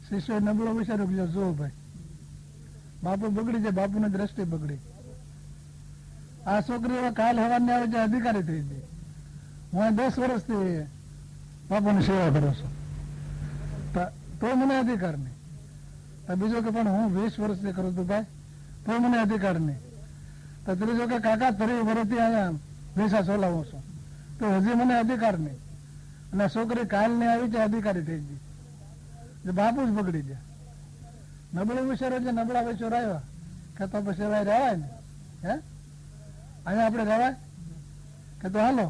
શિષ્યો નબળો વિચાર્યો કે જો ભાઈ બાપુ બગડી જાય, બાપુની દ્રષ્ટિ બગડી. આ છોકરી કાલ હવાને આવે જે અધિકારી થઈ ગઈ. હું 10 વર્ષથી બાપુની સેવા કરું છું તો મને અધિકાર નહીં. બીજો કે પણ હું 20 વર્ષથી કરું છું ભાઈ તો મને અધિકાર નહીં. તો ત્રીજો કે કાકા 30 વર્ષથી અહીંયા પૈસા ચોલાવું છું તો હજી મને અધિકાર નહીં. અને છોકરી કાલની આવી છે અધિકારી થઈ ગઈ. જે બાપુ જ બગડી ગયા. નબળું વિચારો છે, નબળા વિચાર આવ્યા કે તો પછી એવા રહેવાય ને? હે, અહીંયા આપણે રહેવાય કે તો હાલો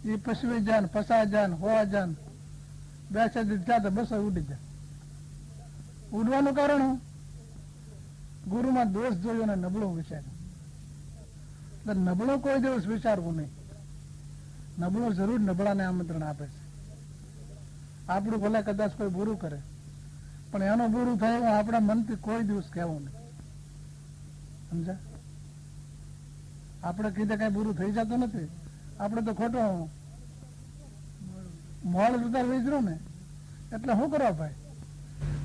એ 25 જાન 50 જાન 100 જાન 2 દીધા તો બસો ઉડી જાય. ઉડવાનું કારણ હું ગુરુમાં દોષ જોયો ને નબળું વિચાર્યું. એટલે નબળું કોઈ દિવસ વિચારવું નહીં. નબળું જરૂર નબળાને આમંત્રણ આપે છે. આપણું ભલે કદાચ કોઈ બુરું કરે પણ એનું બુરું થાય એવું આપણા મનથી કોઈ દિવસ કહેવું નહીં. સમજા? આપણે કીધે કઈ બુરું થઈ જતું નથી. આપણે તો ખોટો મોડ ઉતાર વિચરો ને એટલે શું કરો ભાઈ?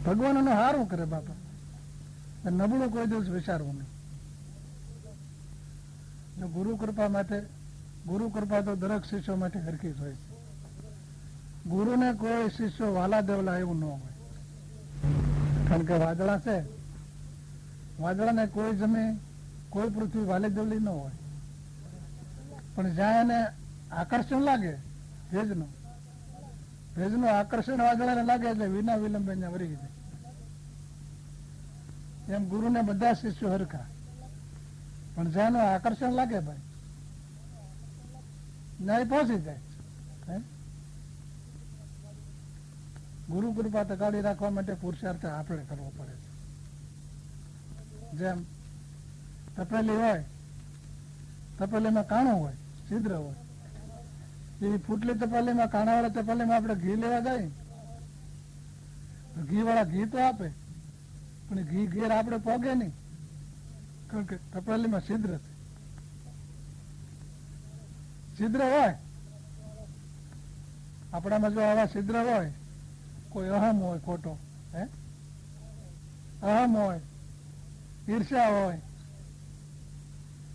ભગવાન એનું હારું કરે બાપા. નબળું કોઈ દિવસ વિચારવું નહીં. જો ગુરુ કૃપા માટે, ગુરુ કૃપા તો દરેક શિષ્યો માટે હરખી જ હોય છે. ગુરુને કોઈ શિષ્યો વાલા દેવલા એવું ન હોય. કારણ કે વાદળા છે, વાદળાને કોઈ જમીન કોઈ પૃથ્વી વાલે દેવલી ન હોય. પણ જ્યાં એને આકર્ષણ લાગે ભેજનું આકર્ષણ વાદળાને લાગે એટલે વિના વિલંબે અહીંયા વરી જાય. એમ ગુરુને બધા શિષ્યો હરખા, પણ જ્યાં આકર્ષણ લાગે ભાઈ ન્યાય પહોંચી જાય. ગુરુ કૃપા ટકાવી રાખવા માટે પુરુષાર્થ આપણે કરવો પડે છે. જેમ તપેલી હોય, તપેલીમાં કાણું હોય, છિદ્ર હોય, એ ફૂટલી તપેલીમાં કાણાવાળા તપેલીમાં આપણે ઘી લેવા જાય તો ઘી વાળા ઘી તો આપે પણ ઘી ઘેર આપણે પોગે નહીં, કારણ કે તપેલીમાં છિદ્ર છે. છિદ્ર હોય આપણામાં, જો આવા છિદ્ર હોય, કોઈ અહમ હોય ખોટો, અહમ હોય, ઈર્ષ્યા હોય,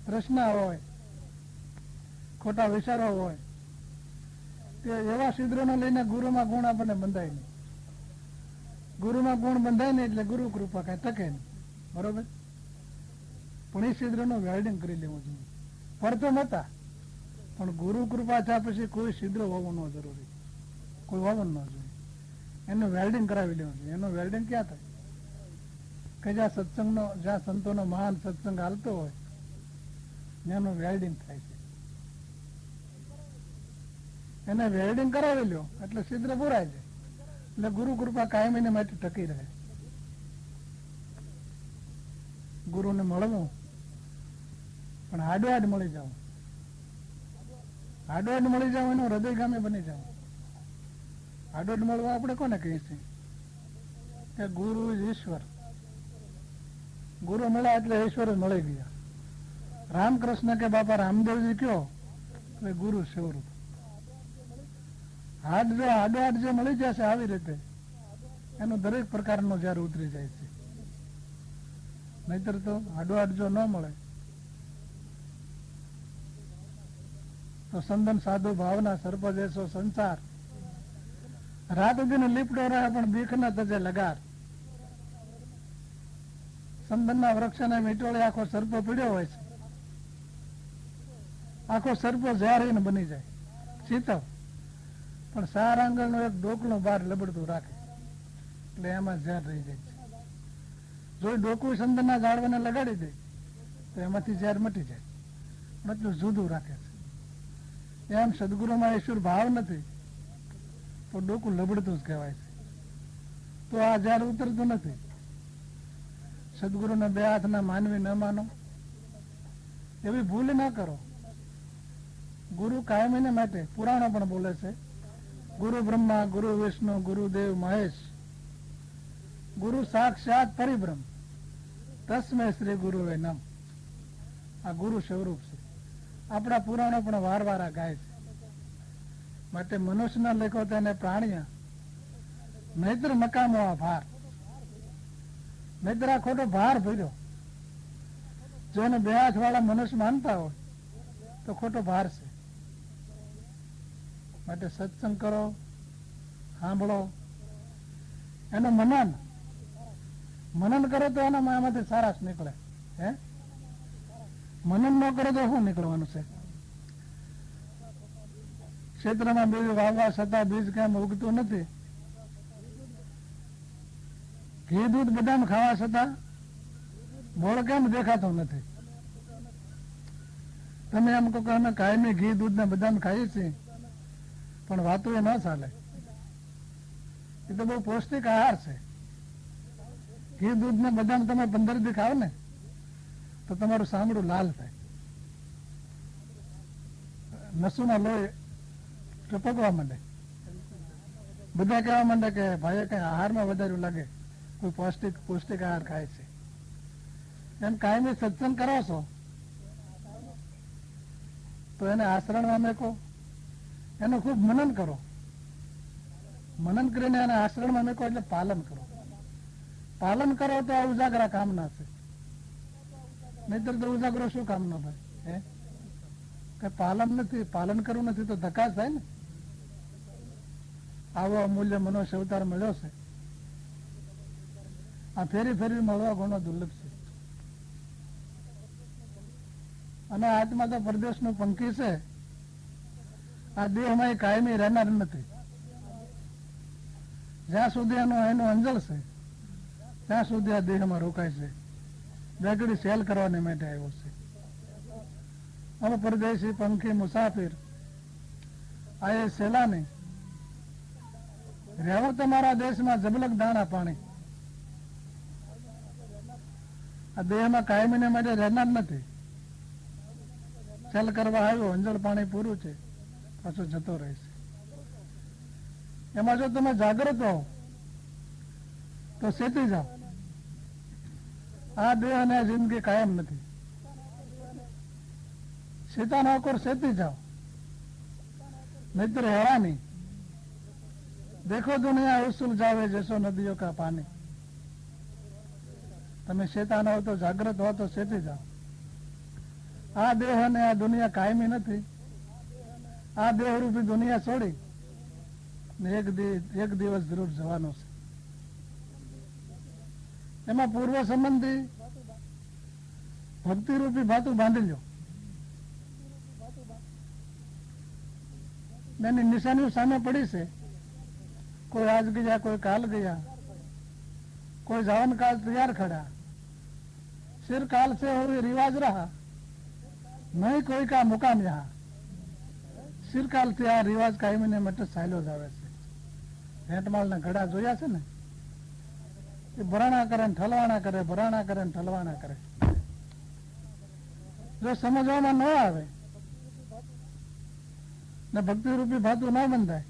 તૃષ્ણા હોય, ખોટા વિચારો હોય, તે એવા છિદ્રોને લઈને ગુરુમાં ગુણ આપણને બંધાય નહીં. ગુરુમાં ગુણ બંધાય નહીં એટલે ગુરુ કૃપા કઈ ટકે નહીં. બરોબર? પણ એ છિદ્રનું વેલ્ડિંગ કરી લેવું જોઈએ. પ્રથમ હતા પણ ગુરુ કૃપા થયા પછી કોઈ છિદ્ર હોવું ન જરૂરી, કોઈ હોવું ન જોઈએ. એનું વેલ્ડિંગ કરાવી દેવું છે. એનું વેલ્ડિંગ ક્યાં થાય? કે જ્યાં સત્સંગનો, જ્યાં સંતોનો મહાન સત્સંગ હાલતો હોય એનું વેલ્ડિંગ થાય છે. એને વેલ્ડિંગ કરાવી લ્યો એટલે છિદ્ર પૂરાય છે. એટલે ગુરુ કૃપા કાયમીને માટે ટકી રહે. ગુરુને મળવું પણ હાડવાડ મળી જાવ, હાડવાડ મળી જાવ એનું હૃદયગામી બની જાવ. હાડવાડ મળવા આપણે કોને કહીએ છીએ? કે ગુરુ ઈશ્વર. ગુરુ મળ્યા એટલે ઈશ્વર મળી ગયા. રામકૃષ્ણ કે બાપા રામદેવજી કયો તો ગુરુ સ્વરૂપ. હાડવાડ જે મળી જશે આવી રીતે એનું દરેક પ્રકારનો જ્યારે ઉતરી જાય છે. નહીતર તો હાડવાડ જો ન મળે તો સંદન સાધુ ભાવના સર્પ જેસો સંસાર, રાત દીને લીપડો રહે પણ બીખ ન તજે લગાર. સંદનના વૃક્ષને મીટોળે આખો સર્પ પીડ્યો હોય છે. આખો સર્પો ઝેરીને બની જાય શીતળ, પણ સાર આંગળનું એક ડોકલું બહાર લબડતું રાખે એટલે એમાં ઝેર રહી જાય છે. જો ડોકું સંદનના ઝાડવાને લગાડી દે તો એમાંથી ઝેર મટી જાય, પણ એટલું જુદું રાખે છે. એમ સદગુરુમાં ઈશ્વર ભાવ નથી તો ડોકું લબડતું જ કહેવાય છે. તો આ ઝેર ઉતરતું નથી. સદગુરુને બે હાથના માનવી ન માનો, એવી ભૂલ ન કરો. ગુરુ કાયમીને માટે પુરાણો પણ બોલે છે, ગુરુ બ્રહ્મા, ગુરુ વિષ્ણુ, ગુરુદેવ મહેશ, ગુરુ સાક્ષાત પરિબ્રહ્મ, તસ્મે શ્રી ગુરુવે નમ. આ ગુરુ સ્વરૂપ છે. આપણા પુરાણો પણ વાર વારા ગાય છે. માટે મનુષ્યના લેખો તેને પ્રાણિયા, નહીતર નકામો આ ભાર. નહીતર આ ખોટો ભાર ભર્યો. જો એને બે હાથ વાળા મનુષ્ય માનતા હોય તો ખોટો ભાર છે. માટે સત્સંગ કરો, સાંભળો, એનું મનન કરો તો એના આમાંથી સારાશ નીકળે. હે, મનન ન કરો તો શું નીકળવાનું છે? ક્ષેત્રમાં બીજ વાવવા છતાં બીજ કેમ ઉગતું નથી? ઘી દૂધ બદામ ખાવા છતાં બોળ કેમ દેખાતો નથી? તમે એમ કહો કે અમે કાયમી ઘી દૂધ ને બદામ ખાઈએ છીએ, પણ વાતો એ ન ચાલે. એ તો બહુ પૌષ્ટિક આહાર છે. ઘી દૂધ ને બદામ તમે 15 દી ખાવ ને તો તમારું સાંભળું લાલ થાય, નસુના લોહી ટપકવા માંડે. બધા કહેવા માંડે કે ભાઈ કઈ આહારમાં વધારે લાગે, કોઈ પૌષ્ટિક આહાર ખાય છે. એમ કાયમી સત્સંગ કરો છો તો એને આચરણમાં મેકો, એનું ખૂબ મનન કરો. મનન કરીને એને આચરણમાં મેકો એટલે પાલન કરો. પાલન કરો તો આ ઉજાગરા કામના છે. નહીતર તો ઉજાગરો શું કામનો ભાઈ? હે, કે પાલન કરવું નથી તો ધક્કા થાય ને. આવો અમૂલ્ય મનુષ્ય અવતાર મળ્યો છે. આ ફેરી ફેરી મળવા ઘણો દુર્લભ છે. અને આત્મા તો પરદેશનું પંખી છે. આ દેહમાં એ કાયમી રહેનાર નથી. જ્યાં સુધી એનું અંજળ છે ત્યાં સુધી આ દેહમાં રોકાય છે. બેગડી સેલ કરવાને માટે આવ્યો છે. હવે પરદેશી પંખી મુસાફિર આ સેલાની રહેવો તમારા દેશમાં જબલક દાણા પાણી. આ દેહમાં કાયમીને માટે રહેનાર નથી. સેલ કરવા આવ્યો, અંજળ પાણી પૂરું છે, પાછો જતો રહેશે. એમાં જો તમે જાગૃત હો તો સેતી જાઓ. આ દેહ અને જિંદગી કાયમ નથી. સીતા નોકર સેતી જાઓ, નહીતર હેરાની. દેખો દુનિયા ઉસુલ જાવે જैसो નદીઓ કા પાણી. તમે શેતા ન હો તો જાગ્રત હો તો સેતી જાઓ. આ દેહ અને આ દુનિયા કાયમી નથી. આ દેહરૂપી દુનિયા છોડી ને એક દિવસ જરૂર જવાનો છે. એમાં પૂર્વ સંબંધી ભક્તિરૂપી ભાતું બાંધી લો. એની નિશાનીઓ સામે પડી છે. कोई आज गया कोई काल गया, कोई जावन काल तैयार खड़ा, सिर काल से हो रिवाज रहा, नहीं कोई का मुकाम यहाँ, सिर काल થી આ રિવાજ કાયમીને માટે ચાલ્યો જ આવે છે. ભેંટમાળના ઘડા જોયા છે ને, એ ભરાણા કરે ને ઠલવાણા કરે, ભરાણા કરે ને ઠલવાણા કરે. જો સમજવામાં ન આવે ને ભક્તિ રૂપી ભાતું ન બંધાય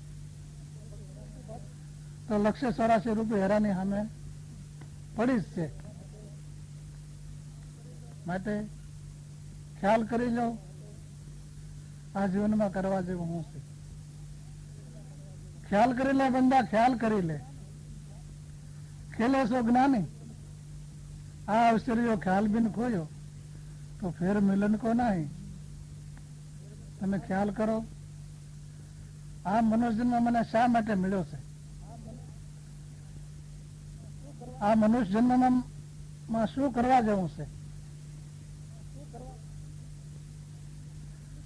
તો 184 રૂપિયા હેરાની સામે પડી જ છે. માટે ખ્યાલ કરી લો આ જીવનમાં કરવા જેવું શું છે. ખ્યાલ કરી લે બંદા, ખ્યાલ કરી લે. ખેલે સો જ્ઞાની, આ અવસરીઓ ખ્યાલ બિન ખોયો તો ફેર મિલન કો નહીં. તમે ખ્યાલ કરો આ મનુષ્ય મને શા માટે મળ્યો છે, આ મનુષ્ય જન્મમાં શું કરવા જેવું છે.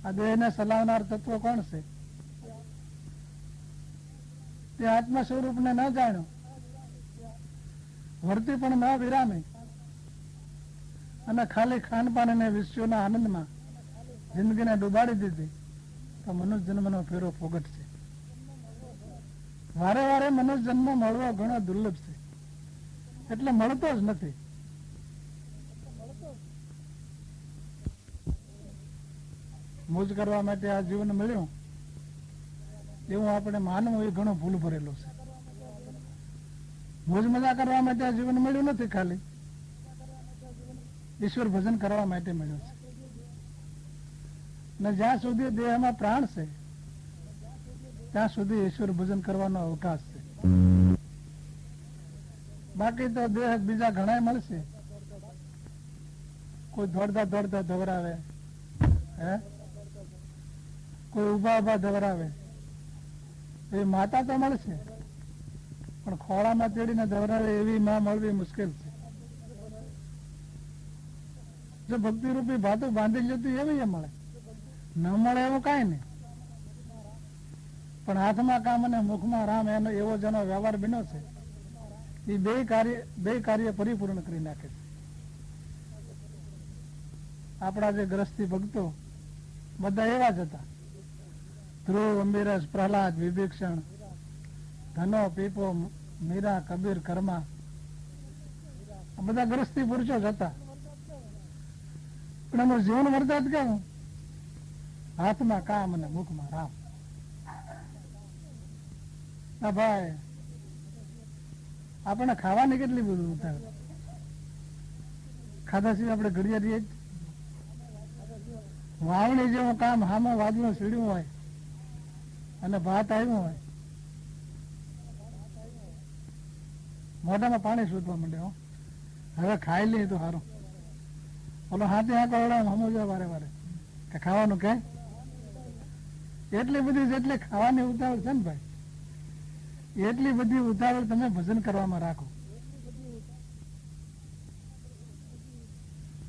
આ દેહને ચલાવનાર તત્વ કોણ છે? તે આત્મ સ્વરૂપને ન જાણ્યો, વર્તી પણ ન વિરામી અને ખાલી ખાનપાન અને વિષયોના આનંદમાં જિંદગીને ડૂબાડી દીધી તો મનુષ્ય જન્મનો ફેરો ફોગટ છે. વારે વારે મનુષ્ય જન્મ મળવો ઘણો દુર્લભ છે, એટલે મળતો જ નથી. મોજ કરવા માટે આ જીવન મળ્યું એવું આપણે માનવું એ ઘણો ભૂલ ભરેલો છે. મોજ મજા કરવા માટે આ જીવન મળ્યું નથી, ખાલી ઈશ્વર ભજન કરવા માટે મળ્યું છે. ને જ્યાં સુધી દેહમાં પ્રાણ છે ત્યાં સુધી ઈશ્વર ભજન કરવાનો અવકાશ છે. બાકી તો દેહ બીજા ઘણા મળશે, કોઈ દોડતા દોડતા ધવરાવે, હે કોઈ ઉભા ઉભા ધવરાવે. એ માતા તો મળશે પણ ખોળામાં તેડીને ધવરાવે એવી માં મળવી મુશ્કેલ છે. જો ભક્તિ રૂપી ભાતું બાંધી લેતું એવી મળે, ન મળે એવું કઈ નહીં. પણ હાથમાં કામ અને મુખમાં રામ એનો એવો જેનો વ્યવહાર બન્યો છે એ બે કાર્ય પરિપૂર્ણ કરી નાખે છે. આપણા જે ગ્રસ્તી ભક્તો બધા એવા જ હતા. ધ્રુવ, અંબિરસ, પ્રહલાદ, વિભીક્ષણ, ધનો, પીપો, મીરા, કબીર, કર્મા, આ બધા ગ્રસ્તી પુરુષો જ હતા. પણ એનું જીવન વર્તાત કેવું? હાથમાં કામ અને મુખમાં રામ. ના ભાઈ, આપણે ખાવાની કેટલી બધું ઉતાવળ, ખાધા સિવાય આપણે ઘડિયા રહીએ. વાવણી જેવું કામ, હામાં વાદળું સીડ્યું હોય અને ભાત આવ્યું હોય, મોઢામાં પાણી શોધવા માંડે. હવે ખાઈ લઈએ તો સારું. ઓલો હાથે હાંકો સમજો વારે વારે કે ખાવાનું કે એટલી બધી જેટલી ખાવાની ઉતાવળ છે ને ભાઈ, એટલી બધી ઉતાવળ તમે ભજન કરવામાં રાખો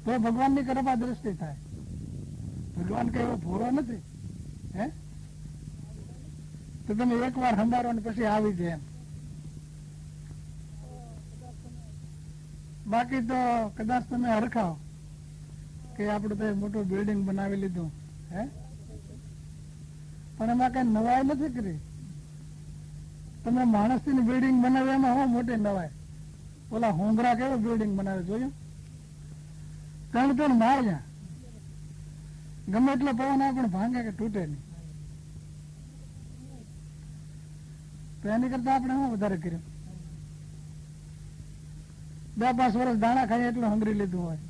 તો ભગવાનની કૃપા દ્રષ્ટિ થાય. ભગવાન કઈ એવો ભોળો નથી, હે તો તમે એકવાર સંભાળો ને પછી આવી જાય એમ. બાકી તો કદાચ તમે હરખાવ કે આપણું તો મોટું બિલ્ડિંગ બનાવી લીધું, હે પણ એમાં કઈ નવાઈ નથી કરી. તમે માણસની બિલ્ડિંગ બનાવે એમાં હું મોટી નવાય. ઓલા હોંગરા કેવો બિલ્ડિંગ બનાવે જોયું? 3 માળ્યા, ગમે એટલો પવન આવે પણ ભાંગે કે તૂટે નહીં. તો એની કરતા આપણે શું વધારે કર્યું? 2-5 વર્ષ દાણા ખાઈ એટલું હંગરી લીધું હોય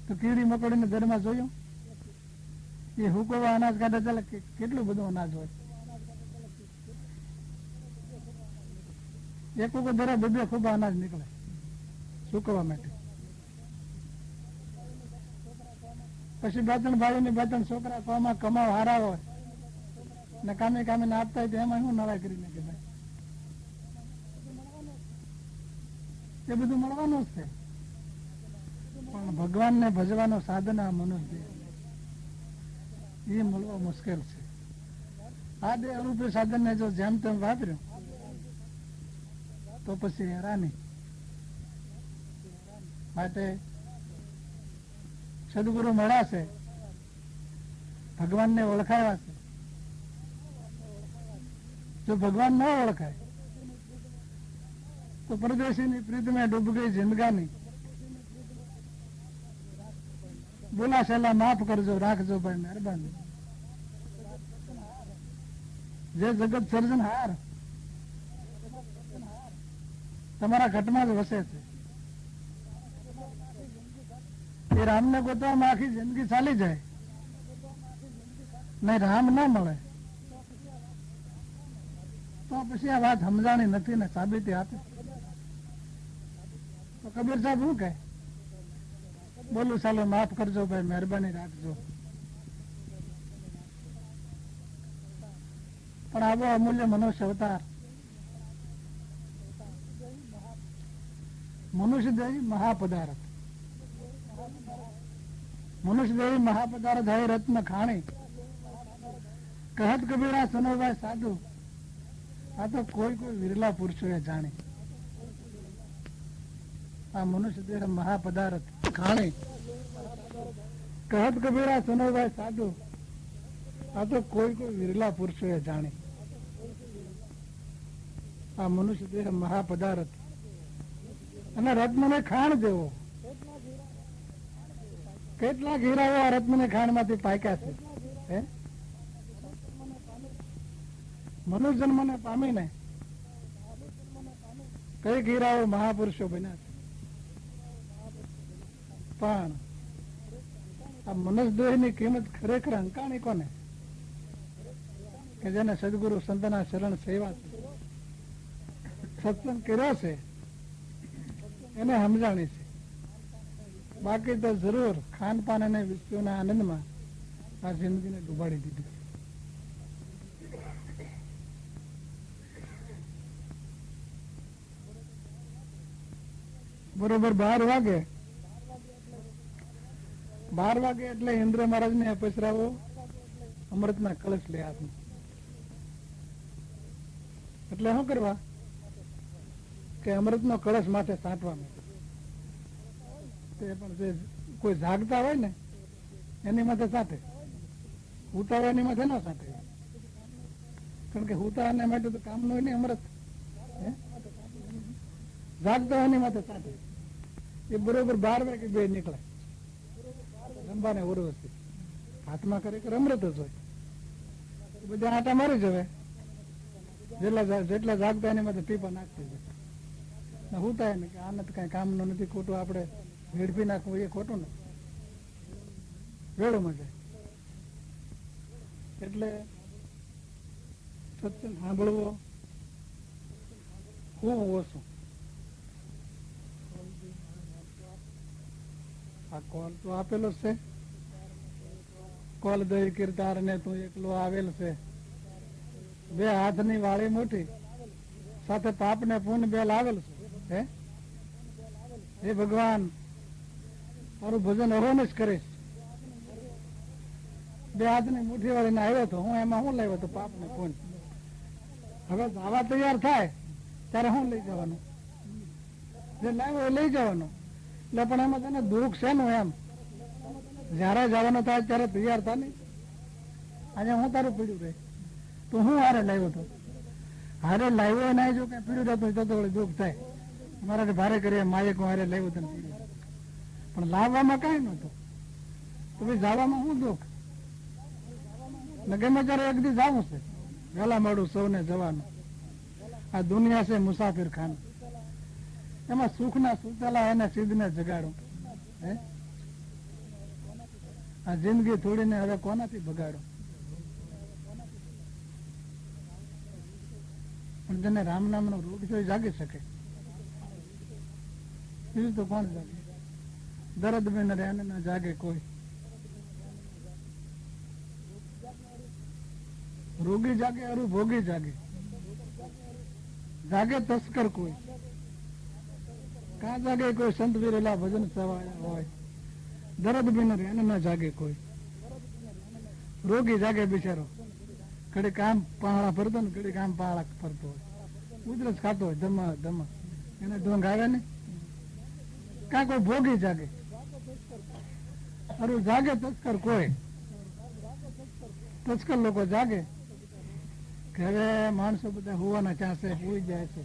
તો કીડી મકોડીને ઘરમાં જોયું એ હુકવા અનાજ કાઢે ચાલે કેટલું બધું અનાજ હોય. એક વખત દરે 2 ખૂબ અનાજ નીકળે સુકવા માટે. પછી 2-3 ભાઈ ને 2-3 છોકરા કોમાં કમાવ હારા હોય ને કામે કામે આપતા હોય તો એમાં શું નવાઈ કરી નાખે ભાઈ? એ બધું મળવાનું જ છે. પણ ભગવાનને ભજવાનું સાધન આ મનુષ્ય એ મળવા મુશ્કેલ છે. આ દેહ રૂપી સાધન ને જો જેમ તેમ વાપર્યું તો પછી હેરાની. માટે સદગુરુ મળ્યા છે, ભગવાનને ઓળખાયા છે. જો ભગવાન ન ઓળખાય તો પરદેશીની પ્રીતમાં ડૂબ ગઈ જિંદગાની. બોલા સલાહ માફ કરજો, રાખજો ભાઈ મહેરબાની. જે જગત સર્જનહાર તમારા ઘટમાં જ વસે છે, એ રામને ગોતવામાં આખી જિંદગી ચાલી જાય, નહીં રામ ના મળે તો પછી આ વાત સમજાણી નથી ને સાબિતી આપી. તો કબીર સાહેબ શું કહે? બોલું ચાલો માફ કરજો ભાઈ મહેરબાની રાખજો. પણ આવો અમૂલ્ય મનુષ્ય અવતાર, મનુષ્ય દેવી મહાપદાર્થ, મનુષ્ય દેવી મહાપદાર્થ હૈ રત્ન ખાણી. કહત કબીરા સુનો ભાઈ સાધુ, આ તો કોઈ કોઈ વિરલા પુરુષોએ જાણી. આ મનુષ્ય દેહ મહાપદાર્થ ખાણી. કહત કબીરા સુનો ભાઈ સાધુ, આ તો કોઈ કોઈ વિરલા પુરુષોએ જાણી. આ મનુષ્ય દેહ મહાપદાર્થ અને રત્નને ખાણ જેવો. કેટલાક હીરાઓ આ રત્નને ખાણ માંથી પાક્યા છે. હે મનુષ્ય જન્મને પામીને કઈક હીરાઓ મહાપુરુષો બન્યા છે. પણ આ મનુષ્ય દેહની કિંમત ખરેખર અંકાણી કોને? કે જેને સદગુરુ સંતના શરણ સેવા છે, સત્સંગ કર્યો છે, એને સમજાણી છે. બાકી તો જરૂર ખાનપાન અને વિષયોના આનંદમાં આ જિંદગીને ડૂબાડી દીધી. બરોબર 12 વાગે એટલે ઇન્દ્ર મહારાજ ને પસરાવો અમૃતના કળશ લે હાથમાં. એટલે શું કરવા? કે અમૃતનો કળશ માથે સાંટવાનો. તે પણ જે કોઈ જાગતા હોય ને એની માથે સાંટે, હુતા એની માથે ન સાંટે. કારણ કે હુતા એના માટે તો કામ નું હોય ને અમૃત. જાગતા એની માથે સાંટે. એ બરોબર 12 વાગે બે નીકળે રંબાને ઉર્વશી. હાથમાં ખરેખર અમૃત જ હોય. બધા આટા મારી જવે, જેટલા જાગતા એની માથે ટીપા નાખતી જાય. હુતા ને કે આને તો કઈ કામ નું નથી, ખોટું આપણે વેડફી નાખવું એ ખોટું ને વેળુમાં જાય. એટલે સત્સંગ સાંભળવો હું ઓછું. આ કોલ તો આપેલો છે, કોલ દઈ કીર્તાર ને તું એકલો આવેલ છે. 2 હાથની વાળી મોટી સાથે પાપ ને પુણ્ય બે લાવેલ છે. હે ભગવાન, મારું ભજન અહોને જ કરીશ. 2 હાથની મુઠ્ઠી વાળીને આવ્યો હતો હું, એમાં હું લાવ્યો હતો પાપ ને પુણ્ય. હવે આવા તૈયાર થાય ત્યારે હું લઈ જવાનું? જે લાવ્યો એ લઈ જવાનું. એટલે પણ એમાં તને દુઃખ છે ને એમ, જયારે જવાનો થાય ત્યારે તૈયાર થાય નહીં. આજે હું તારું પીડ્યું રહે તો હું હારે લાવ્યો હતો. હારે લાવ્યો ના જો કઈ પીડ્યું રહેતું તો થોડું દુઃખ થાય. મારા ભારે કરીએ માયક હું હારે લાવ્યો તને પીડ્યું, પણ લાવવામાં કઈ નતું. તો ભાઈ જવામાં શું દુઃખ? ને ગમે ત્યારે એક દી જવું છે, વહેલા મળું સૌને જવાનું. આ દુનિયા છે મુસાફિર ખાન, એમાં સુખના સુતેલા એને સિદ્ધને જગાડું. હે આ જિંદગી થોડીને હવે કોનાથી બગાડો? પણ જેને રામ નામનો રોગ છે જાગી શકે, બીજું તો કોણ જાગે? દરદ બિન રે એને ના જાગે કોઈ. રોગી જાગે અરુ ભોગી જાગે, જાગે તસ્કર કોઈ. કાં જાગે કોઈ સંત વીરેલા ભજન સવાયા હોય. દરદ બિન રે એને ના જાગે કોઈ. રોગી જાગે બિચારો, ઘડી કામ પહાડા ફરતો ને ઘડી કામ પહાડા ફરતો હોય, ઉધરસ ખાતો હોય ધમ ધમ. એને ઢોંગ આવે ને કાં કોઈ ભોગી જાગે અરે જાગે તસ્કર કોઈ તસ્કર લોકો જાગે કે હવે માણસો બધા હોવાના ચાન્સે હોઈ જાય છે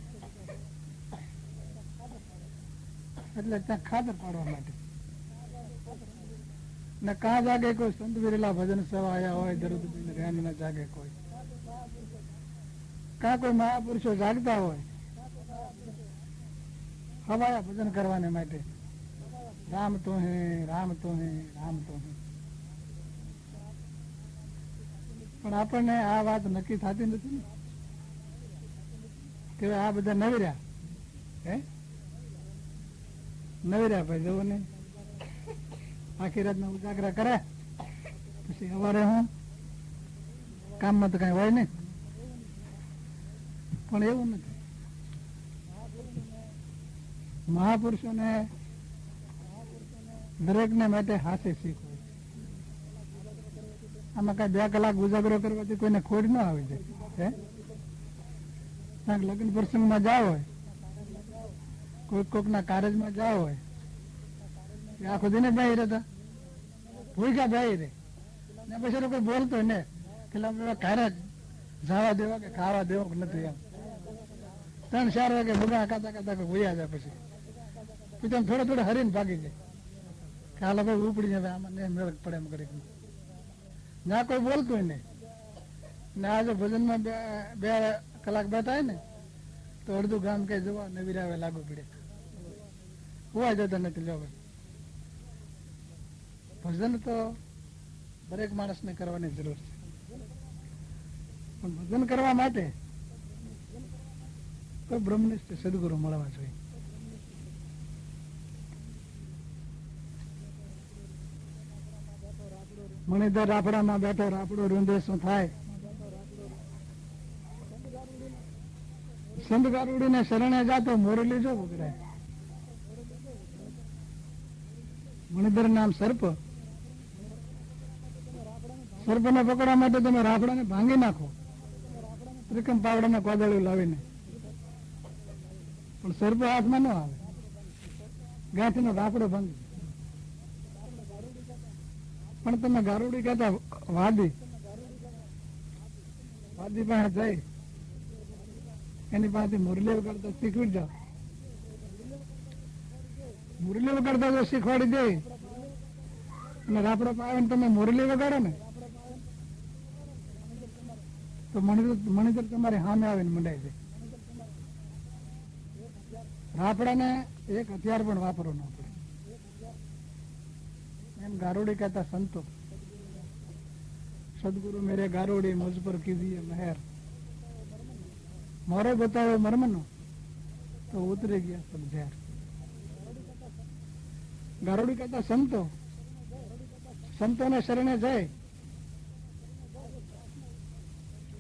એટલે ત્યાં ખાતર પાડવા માટે ને કાં જાગે કોઈ સંત વિરેલા ભજન સભા આયા હોય દરરોજ જ્ઞાન ના જાગે કોઈ કાં કોઈ મહાપુરુષો જાગતા હોય હવાયા ભજન કરવાને માટે રામ તો હે રામ તો હે રામ તો હે પણ આપણને આ વાત નક્કી થતી નથી ને કે આ બધા નવર્યા હે નવર્યા ભાઈ જવો ને આખી રાતના ઉજાગરા કરે પછી સવારે હું કામમાં તો કઈ હોય ને પણ એવું નથી મહાપુરુષોને દરેકને માટે હાથે શીખવું આમાં કઈ 2 કલાક ઉજાગરો કરવાથી કોઈને ખોડ ન આવી જાય હે લગ્ન પ્રસંગમાં જાવ હોય કોઈકના કાર્યમાં જાવ હોય આખો દિને બેહી રહેતા ભૂખ્યા બેહી રે ને પછી કોઈ બોલતો ને કે કાર્ય જવા દેવા કે ખાવા દેવો કે નથી એમ 3-4 વાગે ભૂગા ખાતા ખાતા ભૂયા જાય પછી થોડે હરીને ભાગી જાય કે હાલ ભાઈ ઉપડી જાય આમાં મેળ પડે એમ કરી ના કોઈ બોલતું નહીં ને આજે ભજનમાં 2 કલાક બેઠા ને તો અડધું ગામ કઈ જોવા નવીરાવે લાગુ પડે હોવા જતા નથી લો ભજન તો દરેક માણસને કરવાની જરૂર છે પણ ભજન કરવા માટે કોઈ બ્રહ્મનિષ્ઠ સદગુરુ મળવા જોઈએ મણિધર રાફડામાં બેઠો રાફડો રૂંધે શું થાય સંત ગારુડીને શરણે જાતો મોરલી જો વગડાય મણિધર નામ સર્પ સર્પને પકડવા માટે તમે રાફડાને ભાંગી નાખો ત્રિકમ પાવડાને કોદળિયું લાવીને પણ સર્પ હાથમાં ન આવે ગાંઠનો રાફડો ભાંગી પણ તમે ગારુડી કહેતા વાદી પાસે જઈ એની પાસે મુરલી વગાડતા શીખવી જાઓ મુરલી વગાડતા જો શીખવાડી દે અને રાફડો પાવે તમે મુરલી વગાડો ને તો મણિધર તમારી સામે આવીને મંડાઈ જાય રાફડાને એક હથિયાર પણ વાપરવું ન પડે એમ ગારુડી કહેતા સંતો સદગુરુ મેરે ગારુડી મુझ પર કીજીએ મહેર મોરે બતાવ્યો મર્મનો તો ઉતરી ગયા સબ ઝેર ગારુડી કહેતા સંતોને શરણે જાય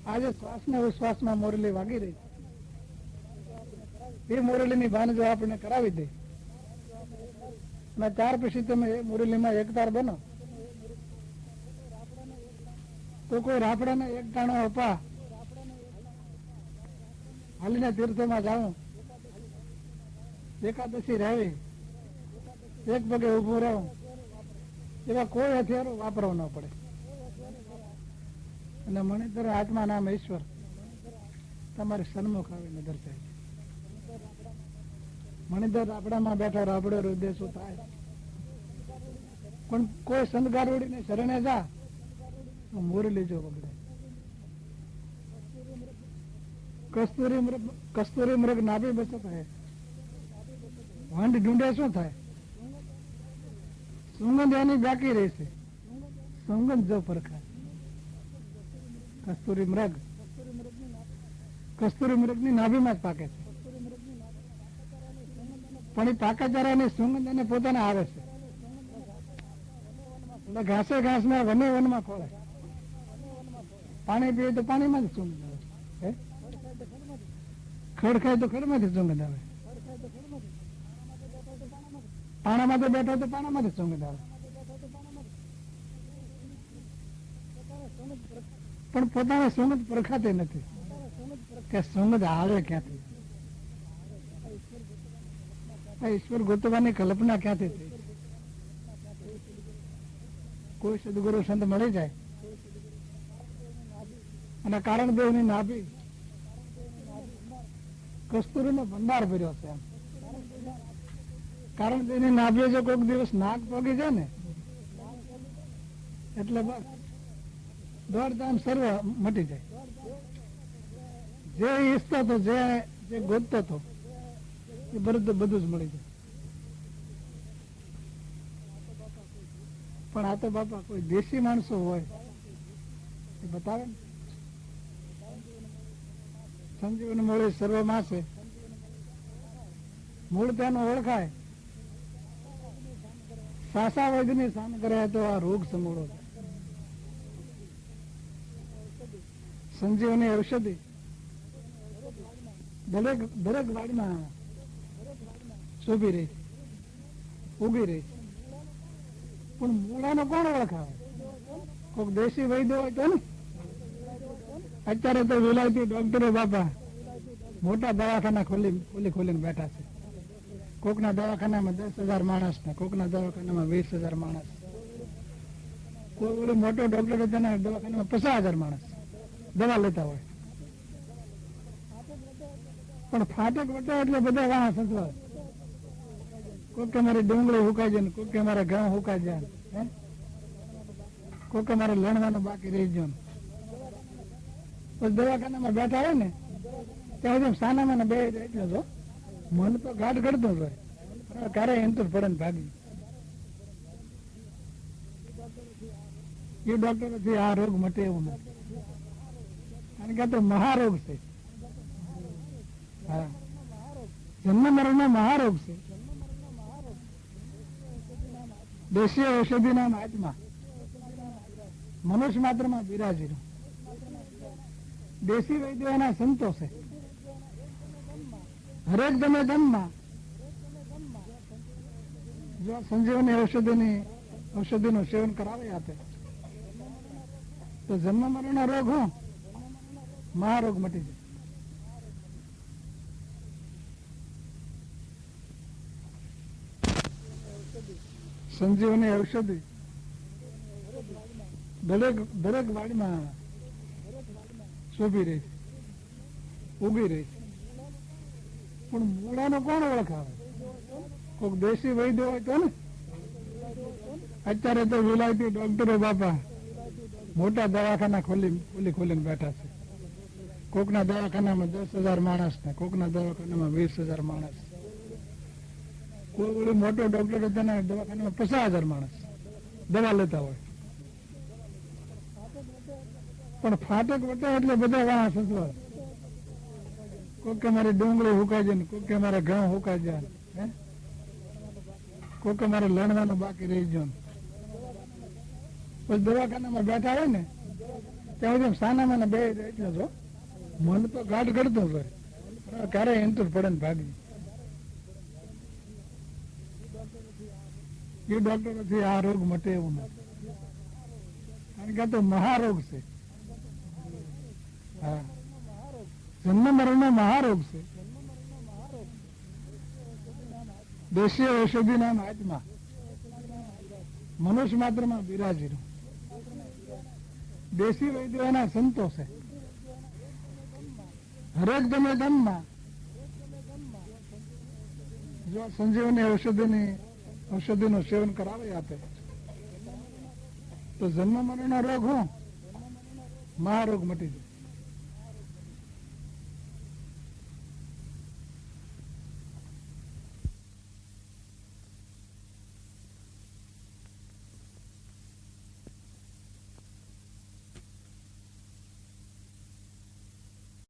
આજે શ્વાસને ઉશ્વાસમાં મોરલી વાગી રહી છે એ મોરલીની ભાન જો આપણે કરાવી દે અને ત્યાર પછી તમે એ મુરલીમાં એકતાર બનો તો કોઈ રાફડાને એક ટાણો અપા હાલીને તીર્થમાં જાઉં એકાદશી રહેવી એક પગે ઉભું રહું એવા કોઈ હથિયારો વાપરવા ન પડે અને મણિધર આત્મા નામ ઈશ્વર તમારે સન્મુખ આવીને દર્શાય મણિધર રાફડામાં બેઠા રાફડો હૃદય શું થાય પણ કોઈ સંત ગારુડીને શરણે જા તો મુરલી જો વગડે કસ્તુરી મૃગ નાભી બચત હે વંડ ઢૂંઢે શું થાય સુગંધ એની બાકી રહેશે સુગંધ જો પરખાય કસ્તુરી મૃગ ની નાભીમાં જ પાકે છે પણ એ પાકા ચારાની સુગંધ એને પોતાને આવે છે એટલે ઘાસે ઘાસમાં વને વનમાં ખોળે પાણી પીએ તો પાણીમાં જ સુગંધ આવે છે ખડ ખાય તો ખડમાંથી સુગંધ આવે પાણામાં તો બેઠો તો પાણામાંથી સુગંધ આવે પણ પોતાને સુગંધ પરખાતી નથી કે સુગંધ આવે ક્યાંથી આ ઈશ્વર ગોતવાની કલ્પના ક્યાંથી થઈ? કોઈ સદગુરુ સંત મળી જાય અને કારણ દેવની નાભી કસ્તુરીનો ભંડાર ભર્યો છે. એમ કારણ દેવની નાભી જો કોઈક દિવસ નાક પગી જાય ને એટલે બસ દોડધામ સર્વ મટી જાય. જે ઈચ્છતો હતો, જે ગોતતો હતો એ બધું જ મળી જાય. પણ આ તો બાપા કોઈ દેશી માણસો હોય એ બતાવે ને. સંજીવન મળે સર્વ માસે, મૂળ તેનું ઓળખાય. સાસા વૈદ્યની સામ કરે તો આ રોગ સમૂળો. સંજીવની ઔષધિ દરેક વાડીમાં શોભી રહી, ઉગી રહી. પણ મૂળાનો કોણ ઓળખાવે? કોઈક દેશી વૈદ્ય હોય તો ને. અત્યારે તો વિલાયતી ડોક્ટરો બાપા મોટા દવાખાના ખોલીને બેઠા છે. કોકના દવાખાનામાં 10,000 માણસ ને કોકના દવાખાનામાં 20,000 માણસ. કોઈ ઓલો મોટો ડોક્ટર તેના દવાખાનામાં 50,000 માણસ દવા લેતા હોય. પણ ફાટક વટે એટલે બધા વાહ સંતવા. કોઈ કે મારી ડુંગળી હુકાઈ જાય, કોઈ કે મારે ઘઉં હુકાઈ જાય, કોઈ કે મારે લણવાનું બાકી રહી ગયું. પછી દવાખાનામાં બેઠા હોય ને ત્યાં સુધી સાનામાં બે એટલે તો મન તો ગાઢ ગળતું હોય, ક્યારે એમ તો પડે ને ભાગી. એ ડોક્ટરોથી આ રોગ મટે એવું નથી, કારણ કે આ તો મહારોગ છે. હા, જન્મ મરણ નો મહારોગ છે. દેશીય ઔષધિના મહાત્મા મનુષ્ય માત્રમાં બિરાજેલું. દેશી વૈદ્યોના સંતો છે. હરેક દમે દમમાં જો સંજીવની ઔષધિનું સેવન કરાવે આપે તો જન્મ મરણનો રોગ મહારોગ મટી જાય. સંજીવની ઔષધિ દરેક વાડીમાં શોભી રહી, ઉગી રહી. પણ મૂળાનો કોણ ઓળખાવે? કોઈક દેશી વૈદ્ય હોય તો ને. અત્યારે તો વિલાયતી ડોક્ટરો બાપા મોટા દવાખાના ખોલીને બેઠા છે. કોકના દવાખાનામાં 10,000 માણસ ને કોકના દવાખાનામાં 20,000 માણસ. કોઈ ઓલું મોટો ડોક્ટર તેના દવાખાનામાં 50,000 માણસ દવા લેતા હોય. પણ ફાટક વટે એટલે બધા વાહ સંતવા. કોઈ કે મારી ડુંગળી હુકાઈ જાય, કોઈ કે મારે ઘઉં હુકાઈ જાય, કોઈ કે મારે લણવાનું બાકી રહી ગયું. પછી દવાખાનામાં બેઠા હોય ને ત્યાં સુધી સાનામાં બે એટલે તો મન તો ગાઢ ગળતું હોય, ક્યારે એમ તો પડે ને ભાગી. એ ડોક્ટરોથી આ રોગ મટે એવું નથી, કારણ કે આ તો મહારોગ છે. હા, જન્મ મરણનો મહારોગ છે. દેશીય ઔષધિના મહાત્મા મનુષ્ય માત્રમાં બિરાજેલું. દેશી વૈદ્યોના સંતો છે. હરેક દમે દમમાં જો સંજીવની ઔષધિનું સેવન કરાવે આપે તો જન્મ મરણનો રોગ મહારોગ મટી જાય.